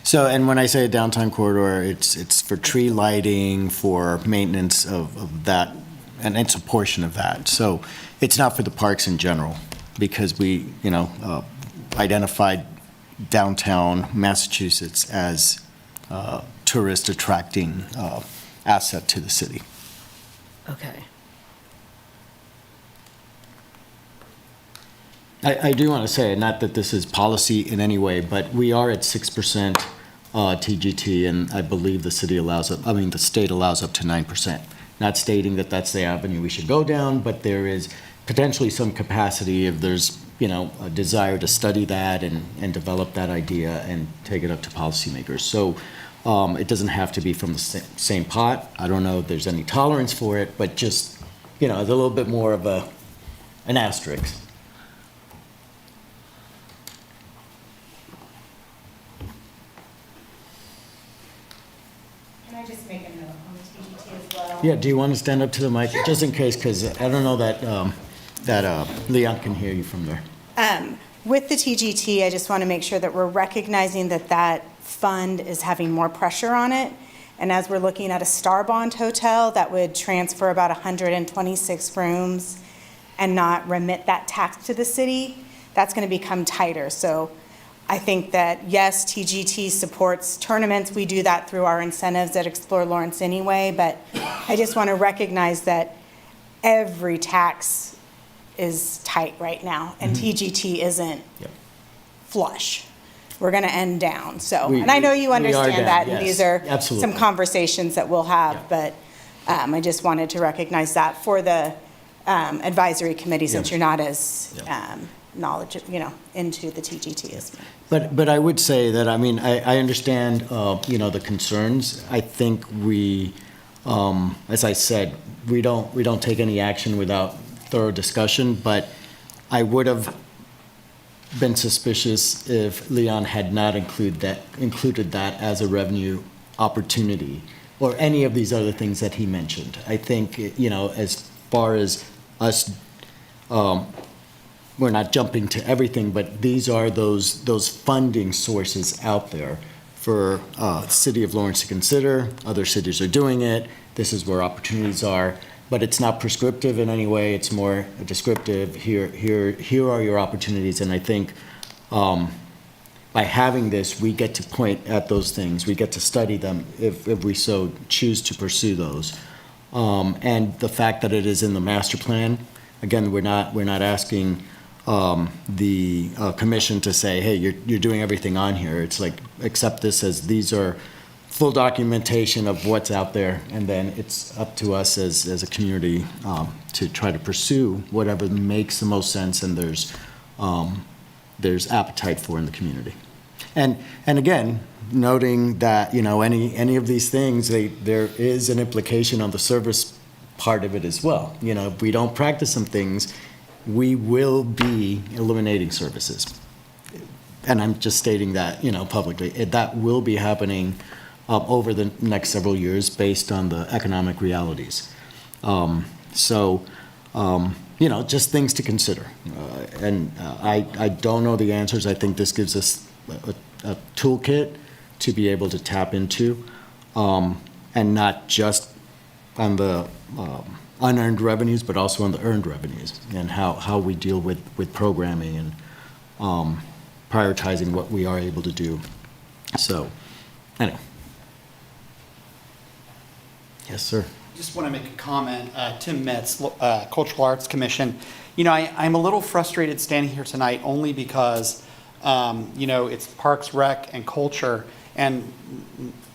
So, and when I say downtown corridor, it's for tree lighting, for maintenance of that, and it's a portion of that. So it's not for the parks in general, because we, identified downtown Massachusetts as tourist attracting asset to the city. Okay. I do want to say, not that this is policy in any way, but we are at 6% TGT, and I believe the state allows up to 9%. Not stating that that's the avenue we should go down, but there is potentially some capacity if there's, a desire to study that and develop that idea and take it up to policymakers. So it doesn't have to be from the same pot. I don't know if there's any tolerance for it, but just, a little bit more of an asterisk. Can I just make a note on the TGT as well? Yeah, do you want to stand up to the mic? Sure. Just in case, because I don't know that Leon can hear you from there. With the TGT, I just want to make sure that we're recognizing that fund is having more pressure on it. And as we're looking at a Star Bond hotel that would transfer about 126 rooms and not remit that tax to the city, that's going to become tighter. So I think that, yes, TGT supports tournaments. We do that through our incentives at Explore Lawrence anyway. But I just want to recognize that every tax is tight right now, and TGT isn't flush. We're going to end down. So, and I know you understand that, and these are some conversations that we'll have, but I just wanted to recognize that for the advisory committee, since you're not as knowledgeable, into the TGT as me. But I would say that, I understand, the concerns. I think we, as I said, we don't take any action without thorough discussion, but I would have been suspicious if Leon had not included that as a revenue opportunity, or any of these other things that he mentioned. I think, as far as us, we're not jumping to everything, but these are those funding sources out there for the city of Lawrence to consider. Other cities are doing it. This is where opportunities are. But it's not prescriptive in any way. It's more descriptive. Here are your opportunities. And I think by having this, we get to point at those things. We get to study them if we so choose to pursue those. And the fact that it is in the master plan, again, we're not asking the commission to say, hey, you're doing everything on here. It's like, accept this as these are full documentation of what's out there, and then it's up to us as a community to try to pursue whatever makes the most sense and there's appetite for in the community. And again, noting that any of these things, there is an implication on the service part of it as well. If we don't practice some things, we will be eliminating services. And I'm just stating that publicly. That will be happening over the next several years based on the economic realities. Just things to consider. I don't know the answers. I think this gives us a toolkit to be able to tap into, and not just on the unearned revenues, but also on the earned revenues, and how we deal with programming and prioritizing what we are able to do. So, anyway. Yes, sir. Just want to make a comment. Tim Metz, Cultural Arts Commission. I'm a little frustrated standing here tonight only because, it's Parks, Rec, and Culture, And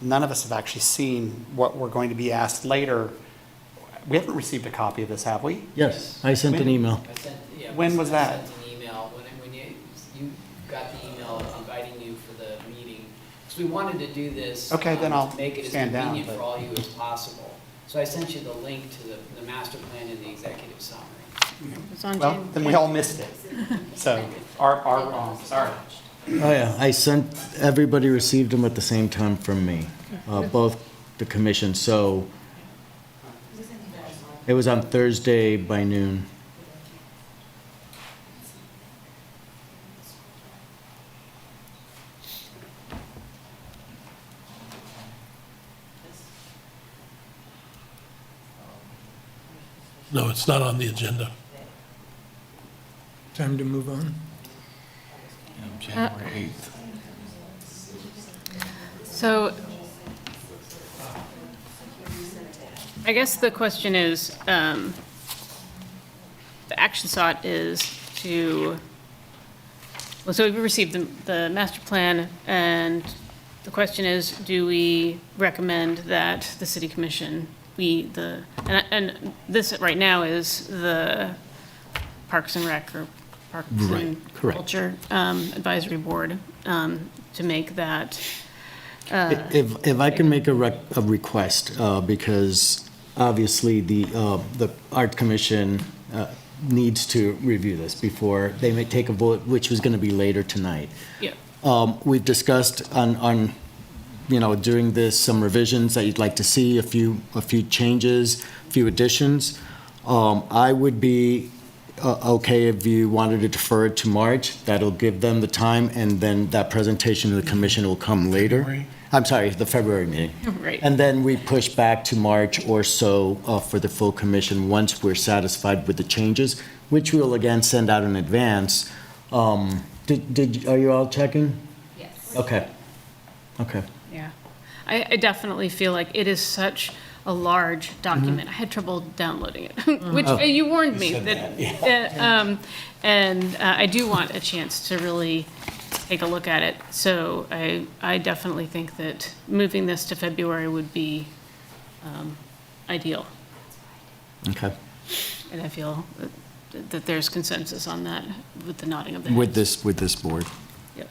none of us have actually seen what we're going to be asked later. We haven't received a copy of this, have we? Yes, I sent an email. When was that? I sent an email, when you got the email inviting you for the meeting. Because we wanted to do this. Okay, then I'll to make it as stand down, convenient but- for all you as possible. So I sent you the link to the master plan and the executive summary. It's on Well, January. then we all missed it. So, our wrong, sorry. Oh, yeah, I sent, everybody received them at the same time from me, both the commission, so it was on Thursday by noon. No, it's not on the agenda. Time to move on? January 8th. So I guess the question is, the action sought is to, well, so we received the master plan, and the question is, do we recommend that the city commission, and this right now is the Parks and Rec or Parks Right, and correct. Culture Advisory Board to make that. If I can make a request, because obviously the Art Commission needs to review this before they may take a vote, which was going to be later tonight. Yeah. We've discussed on, during this, some revisions that you'd like to see, a few changes, a few additions. I would be okay if you wanted to defer it to March. That'll give them the time, and then that presentation to the commission will come later. February? I'm sorry, the February meeting. Right. And then we push back to March or so for the full commission once we're satisfied with the changes, which we'll again send out in advance. Are you all checking? Yes. Okay. Okay. Yeah, I definitely feel like it is such a large document. I had trouble downloading it, which you warned me that, and I do want a chance to really take a look at it. So I definitely think that moving this to February would be ideal. Okay. And I feel that there's consensus on that with the nodding of the head. With this board. Yep.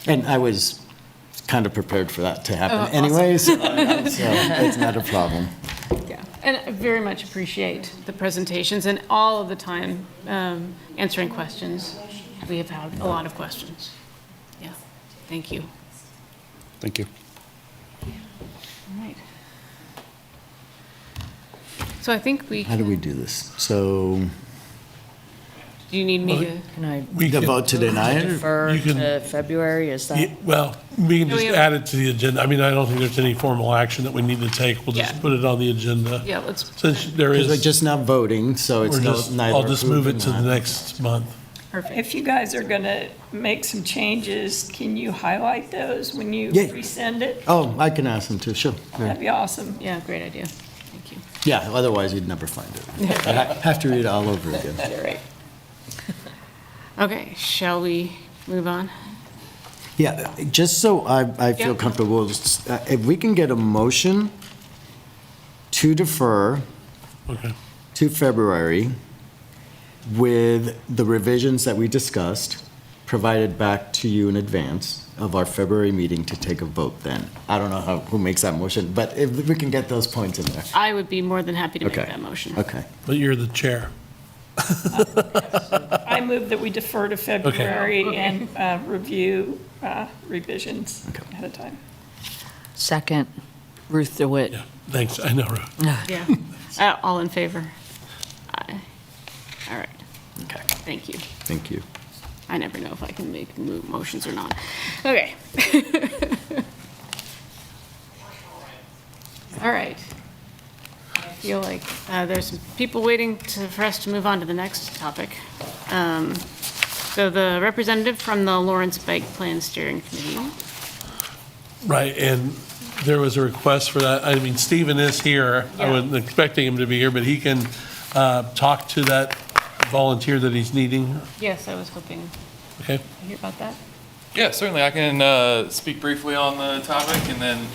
And I was kind of prepared for that to happen awesome. anyways, so it's not a problem. Yeah, and I very much appreciate the presentations and all of the time answering questions. We have had a lot of questions. Yeah, thank you. Thank you. All right. So I think we How do we do this? So, do you need me to? Can I the vote to deny it? or- defer You can- to February, is that? Well, we can No, just we have- add it to the agenda. I mean, I don't think there's any formal action that we need to take. We'll just Yeah. put it on the agenda. Yeah, let's, Since there Because we're is, just not voting, so it's neither. I'll just move it approved to or the not. next month. perfect. If you guys are going to make some changes, can you highlight those when you Yeah. resend it? Oh, I can ask them to, sure. Yeah. That'd be awesome. Yeah, great idea. Thank you. Yeah, otherwise you'd never find it. I have to read it all over again. You're right. Okay, shall we move on? Yeah, just so I feel Yeah. comfortable, if we can get a motion to defer Okay. to February with the revisions that we discussed, provided back to you in advance of our February meeting to take a vote then. I don't know who makes that motion, but if we can get those points in there. I would be more than happy to make Okay. that motion. Okay. But you're the chair. I move that we defer to February Okay. and review revisions Okay. ahead of time. Second, Ruth DeWitt. Yeah, thanks. I know, Ruth. Yeah. All in favor? Aye. All right. Okay. Thank you. Thank you. I never know if I can make motions or not. Okay. All right. I feel like there's some people waiting for us to move on to the next topic. So the representative from the Lawrcne Bike Plan Steering Committee. Right, and there was a request for that. I mean, Stephen is here. I Yeah. wasn't expecting him to be here, but he can talk to that volunteer that he's needing. Yes, I was hoping Okay? to hear about that. Yeah, certainly. I can speak briefly on the topic, and then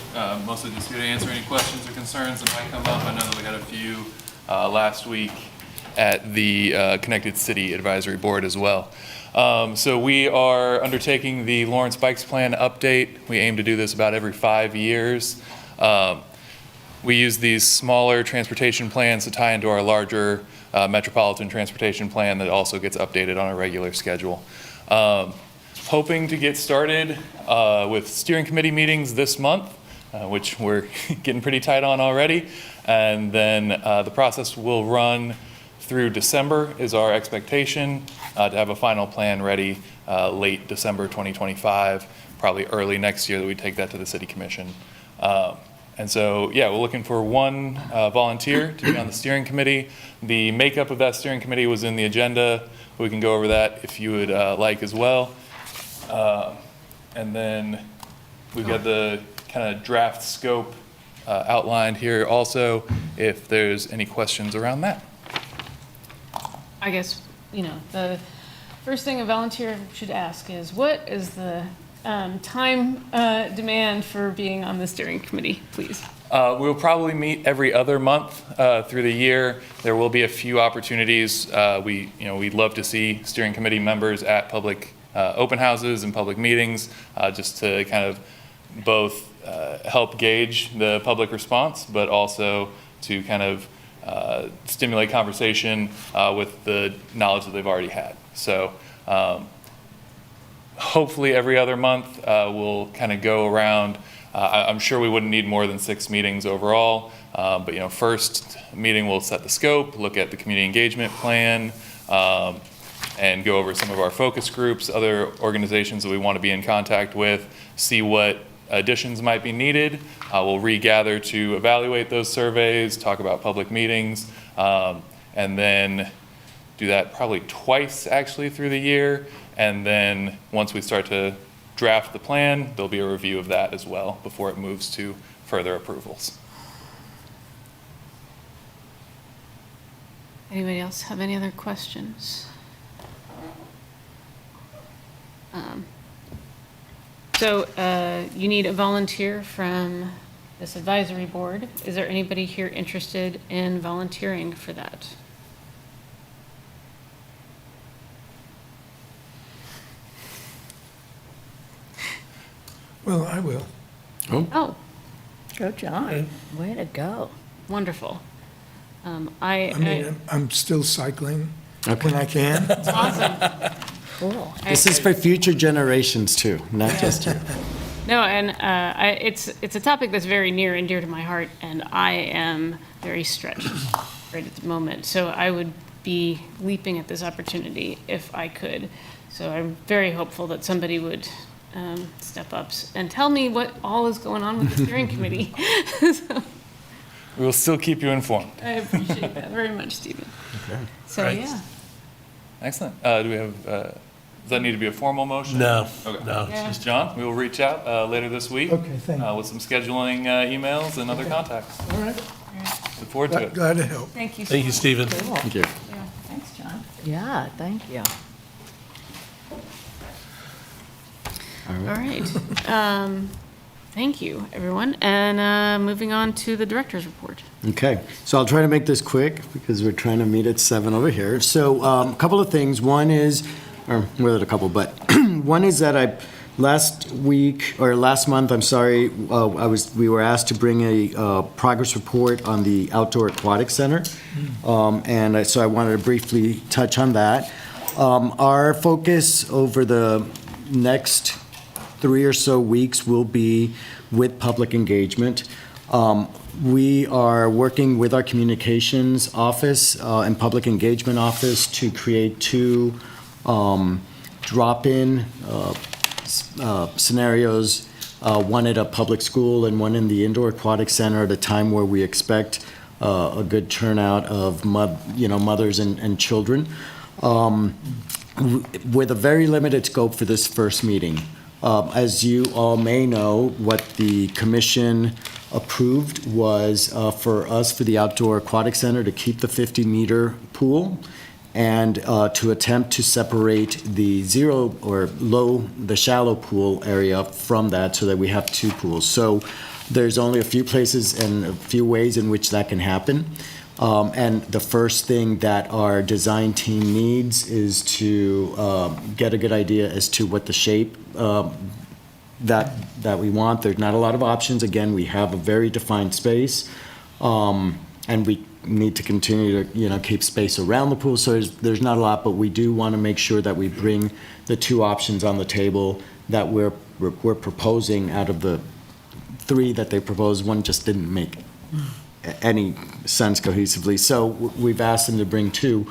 mostly just here to answer any questions or concerns that might come up. I know that we had a few last week at the Connected City Advisory Board as well. So we are undertaking the Lawrcne Bike Plan update. We aim to do this about every 5 years. We use these smaller transportation plans to tie into our larger Metropolitan transportation plan that also gets updated on a regular schedule. Hoping to get started with steering committee meetings this month, which we're getting pretty tight on already. And then the process will run through December is our expectation to have a final plan ready late December 2025, probably early next year that we take that to the City Commission. And so, yeah, we're looking for one volunteer to be on the steering committee. The makeup of that steering committee was in the agenda. We can go over that if you would like as well. And then we've got the kind of draft scope outlined here also, if there's any questions around that. I guess, the first thing a volunteer should ask is, what is the time demand for being on the steering committee, please? We'll probably meet every other month through the year. There will be a few opportunities. We'd love to see steering committee members at public open houses and public meetings, just to kind of both help gauge the public response, but also to kind of stimulate conversation with the knowledge that they've already had. So hopefully every other month we'll kind of go around. I'm sure we wouldn't need more than 6 meetings overall, but first meeting we'll set the scope, look at the community engagement plan, and go over some of our focus groups, other organizations that we want to be in contact with, see what additions might be needed. We'll regather to evaluate those surveys, talk about public meetings, and then do that probably twice actually through the year. And then once we start to draft the plan, there'll be a review of that as well before it moves to further approvals. Anybody else have any other questions? So you need a volunteer from this advisory board. Is there anybody here interested in volunteering for that? Well, I will. Oh, Go, John. Way to go. wonderful. I'm still cycling Okay. when I can. It's awesome. Cool. This is for future generations too, not just you. No, and it's a topic that's very near and dear to my heart, and I am very stretched right at the moment. So I would be leaping at this opportunity if I could. So I'm very hopeful that somebody would step up and tell me what all is going on with the steering committee. So, We will still keep you informed. I appreciate that very much, Stephen. Okay. So, Right. yeah. Excellent. Do we have, does that need to be a formal motion? No, Okay. no. Yeah. Just John, we will reach out later this week. Okay, thank you. With some scheduling emails and other contacts. All right. Look forward to it. Glad to help. Thank you so Thank you, much. Stephen. Cool. Thank you. Yeah, thanks, John. Yeah, thank you. All right. Thank you, everyone. And moving on to the director's report. Okay, so I'll try to make this quick because we're trying to meet at 7 over here. So a couple of things. One is, or more than a couple, but one is that last month, I'm sorry, we were asked to bring a progress report on the Outdoor Aquatic Center. So I wanted to briefly touch on that. Our focus over the next 3 or so weeks will be with public engagement. We are working with our communications office and public engagement office to create 2 drop-in scenarios, one at a public school and one in the Indoor Aquatic Center at a time where we expect a good turnout of mothers and children, with a very limited scope for this first meeting. As you all may know, what the commission approved was for the Outdoor Aquatic Center to keep the 50-meter pool and to attempt to separate the zero or low, the shallow pool area from that so that we have two pools. So there's only a few places and a few ways in which that can happen. And the first thing that our design team needs is to get a good idea as to what the shape that we want. There's not a lot of options. Again, we have a very defined space, and we need to continue to keep space around the pool. So there's not a lot, but we do want to make sure that we bring the two options on the table that we're proposing. Out of the three that they proposed, one just didn't make any sense cohesively. So we've asked them to bring two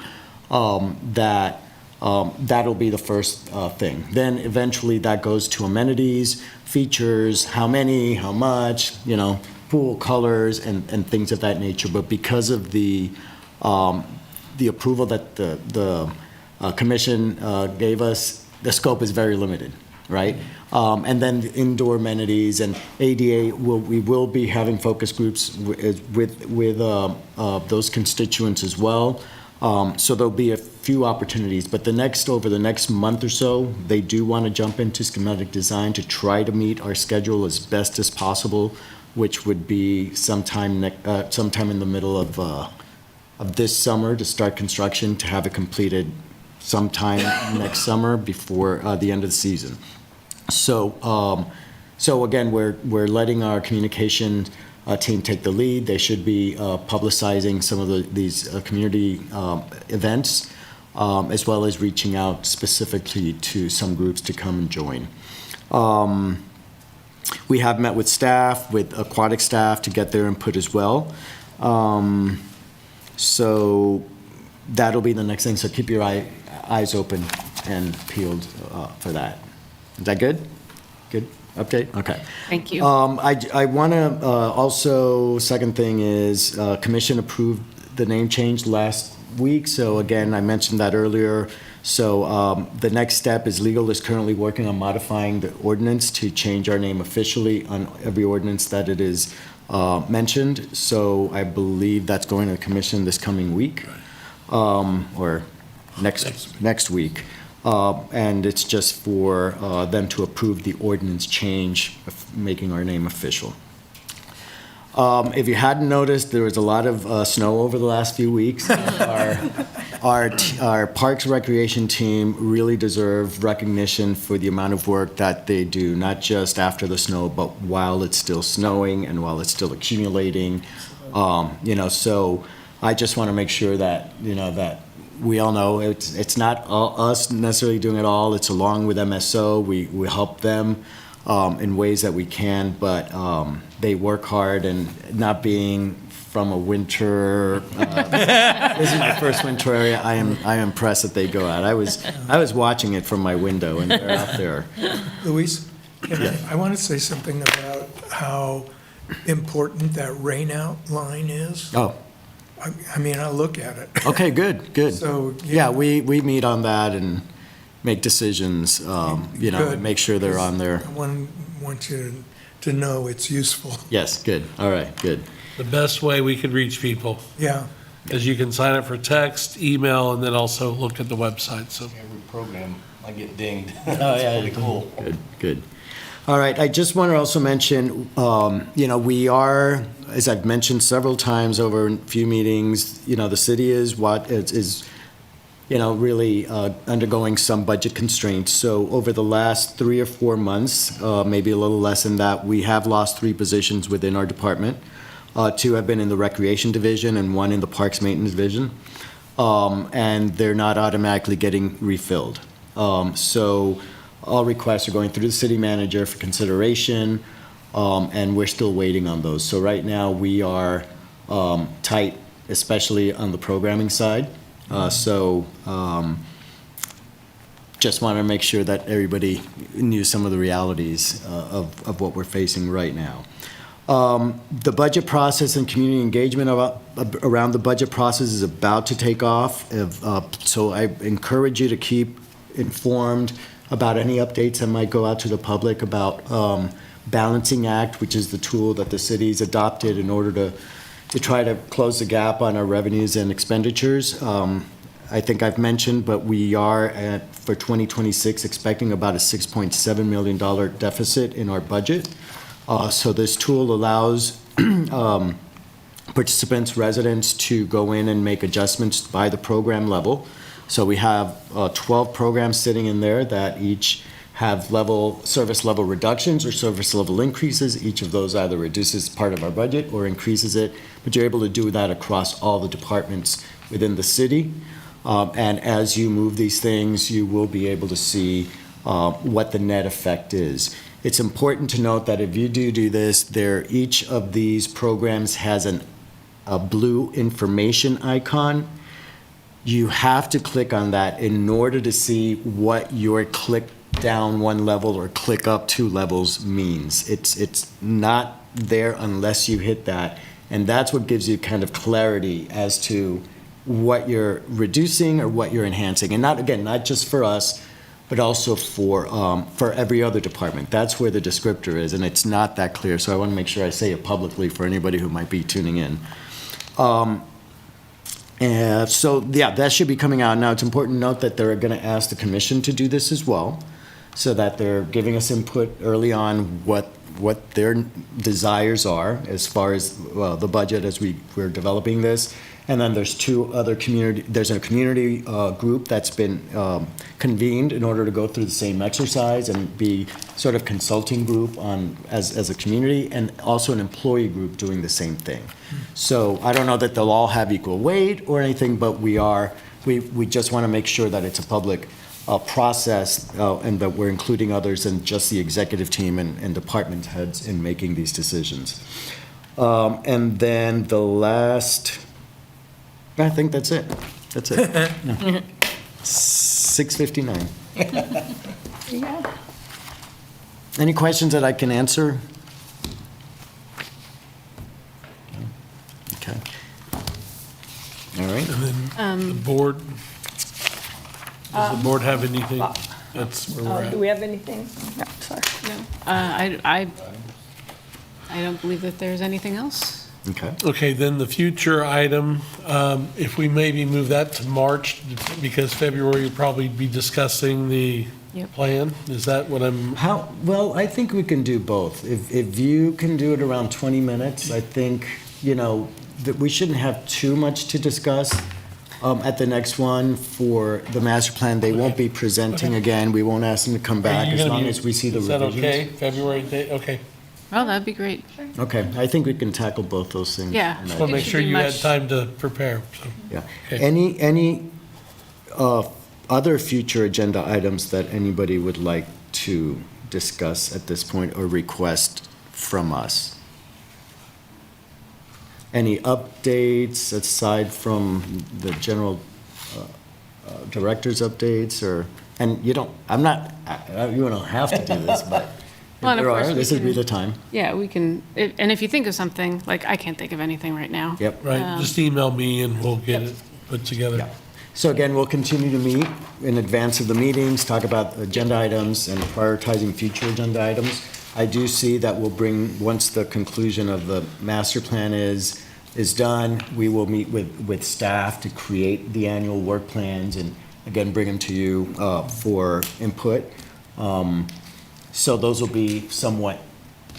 that'll be the first thing. Then eventually that goes to amenities, features, how many, how much, pool colors and things of that nature. But because of the approval that the commission gave us, the scope is very limited, right? And then the indoor amenities and ADA, we will be having focus groups with those constituents as well. So there'll be a few opportunities, but over the next month or so, they do want to jump into schematic design to try to meet our schedule as best as possible, which would be sometime in the middle of this summer to start construction, to have it completed sometime next summer before the end of the season. So again, we're letting our communication team take the lead. They should be publicizing some of these community events, as well as reaching out specifically to some groups to come and join. We have met with staff, with aquatic staff, to get their input as well. So that'll be the next thing. So keep your eyes open and peeled for that. Is that good? Good update? Okay. Thank you. I want to also, second thing is, commission approved the name change last week. So again, I mentioned that earlier. So the next step is legal is currently working on modifying the ordinance to change our name officially on every ordinance that it is mentioned. So I believe that's going to the commission this coming week, or next week. And it's just for them to approve the ordinance change, of making our name official. If you hadn't noticed, there was a lot of snow over the last few weeks. Our Parks Recreation team really deserve recognition for the amount of work that they do, not just after the snow, but while it's still snowing and while it's still accumulating. So I just want to make sure that, that we all know it's not us necessarily doing it all. It's along with MSO. We help them in ways that we can, but they work hard, and not being from a winter, this is my first winter area, I am impressed that they go out. I was watching it from my window, and they're out there. Luis, I want to say something about how important that rain out line is. Oh. I mean, I look at it. Okay, good. So, yeah, we meet on that and make decisions, make sure they're on there. I want you to know it's useful. Yes, good. All right, good. The best way we could reach people Yeah. is you can sign up for text, email, and then also look at the website. So Every program, I get dinged. Oh, yeah. Pretty cool. Good. All right, I just want to also mention, we are, as I've mentioned several times over a few meetings, the city is really undergoing some budget constraints. So over the last 3 or 4 months, maybe a little less than that, we have lost 3 positions within our department. 2 have been in the recreation division and 1 in the parks maintenance division. And they're not automatically getting refilled. So all requests are going through the city manager for consideration, and we're still waiting on those. So right now we are tight, especially on the programming side. Just want to make sure that everybody knew some of the realities of what we're facing right now. The budget process and community engagement around the budget process is about to take off. So I encourage you to keep informed about any updates that might go out to the public about Balancing Act, which is the tool that the city's adopted in order to try to close the gap on our revenues and expenditures. I think I've mentioned, but we are for 2026 expecting about a $6.7 million deficit in our budget. So this tool allows participants, residents to go in and make adjustments by the program level. So we have 12 programs sitting in there that each have service level reductions or service level increases. Each of those either reduces part of our budget or increases it, but you're able to do that across all the departments within the city. And as you move these things, you will be able to see what the net effect is. It's important to note that if you do this, each of these programs has a blue information icon. You have to click on that in order to see what your click down one level or click up two levels means. It's not there unless you hit that. And that's what gives you kind of clarity as to what you're reducing or what you're enhancing. And not just for us, but also for every other department. That's where the descriptor is, and it's not that clear. So I want to make sure I say it publicly for anybody who might be tuning in. And so, yeah, that should be coming out. Now, it's important to note that they're going to ask the commission to do this as well, so that they're giving us input early on what their desires are as far as the budget as we're developing this. And then there's there's a community group that's been convened in order to go through the same exercise and be sort of consulting group as a community, and also an employee group doing the same thing. So I don't know that they'll all have equal weight or anything, but we just want to make sure that it's a public process and that we're including others than just the executive team and department heads in making these decisions. And then the last, I think that's it. That's it. No. 6:59. Yeah. Any questions that I can answer? Okay. All right. And then the board, does the board have anything? That's where we're Do at. we have anything? No, sorry. No. I don't believe that there's anything else. Okay. Okay, then the future item, if we maybe move that to March, because February you'll probably be discussing the plan. Is that what I'm? Well, I think we can do both. If you can do it around 20 minutes, I think, that we shouldn't have too much to discuss at the next one for the master plan. They won't be presenting again. We won't ask them to come back as long as we see the revisions. Is that okay? February date? Okay. Well, that'd be great. Okay, I think we can tackle both those things. Yeah. Just want to make sure you had time to prepare. So. Yeah. Okay. Any other future agenda items that anybody would like to discuss at this point or request from us? Any updates aside from the general director's updates, you don't have to do this, but Well, if and of course this would be the time. Yeah, we can, and if you think of something, like, I can't think of anything right now. Yep. Right, just email me and we'll get it put together. Yeah. So again, we'll continue to meet in advance of the meetings, talk about agenda items and prioritizing future agenda items. I do see that we'll bring, once the conclusion of the master plan is done, we will meet with staff to create the annual work plans and again, bring them to you for input. So those will be somewhat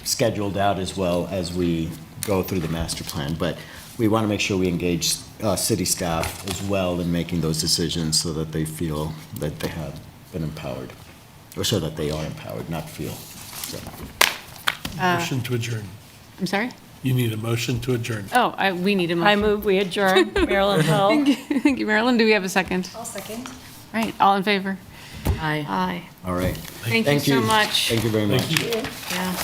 scheduled out as well as we go through the master plan. But we want to make sure we engage city staff as well in making those decisions so that they feel that they have been empowered, or so that they are empowered, not feel. So. Motion to adjourn. I'm sorry? You need a motion to adjourn. Oh, we need a motion. I move we adjourn. Marilyn Hill. Thank you, Marilyn. Do we have a second? I'll second. Right, all in favor? Aye. Aye. All right. Thank you so much. Thank you very much. Thank you. Yeah.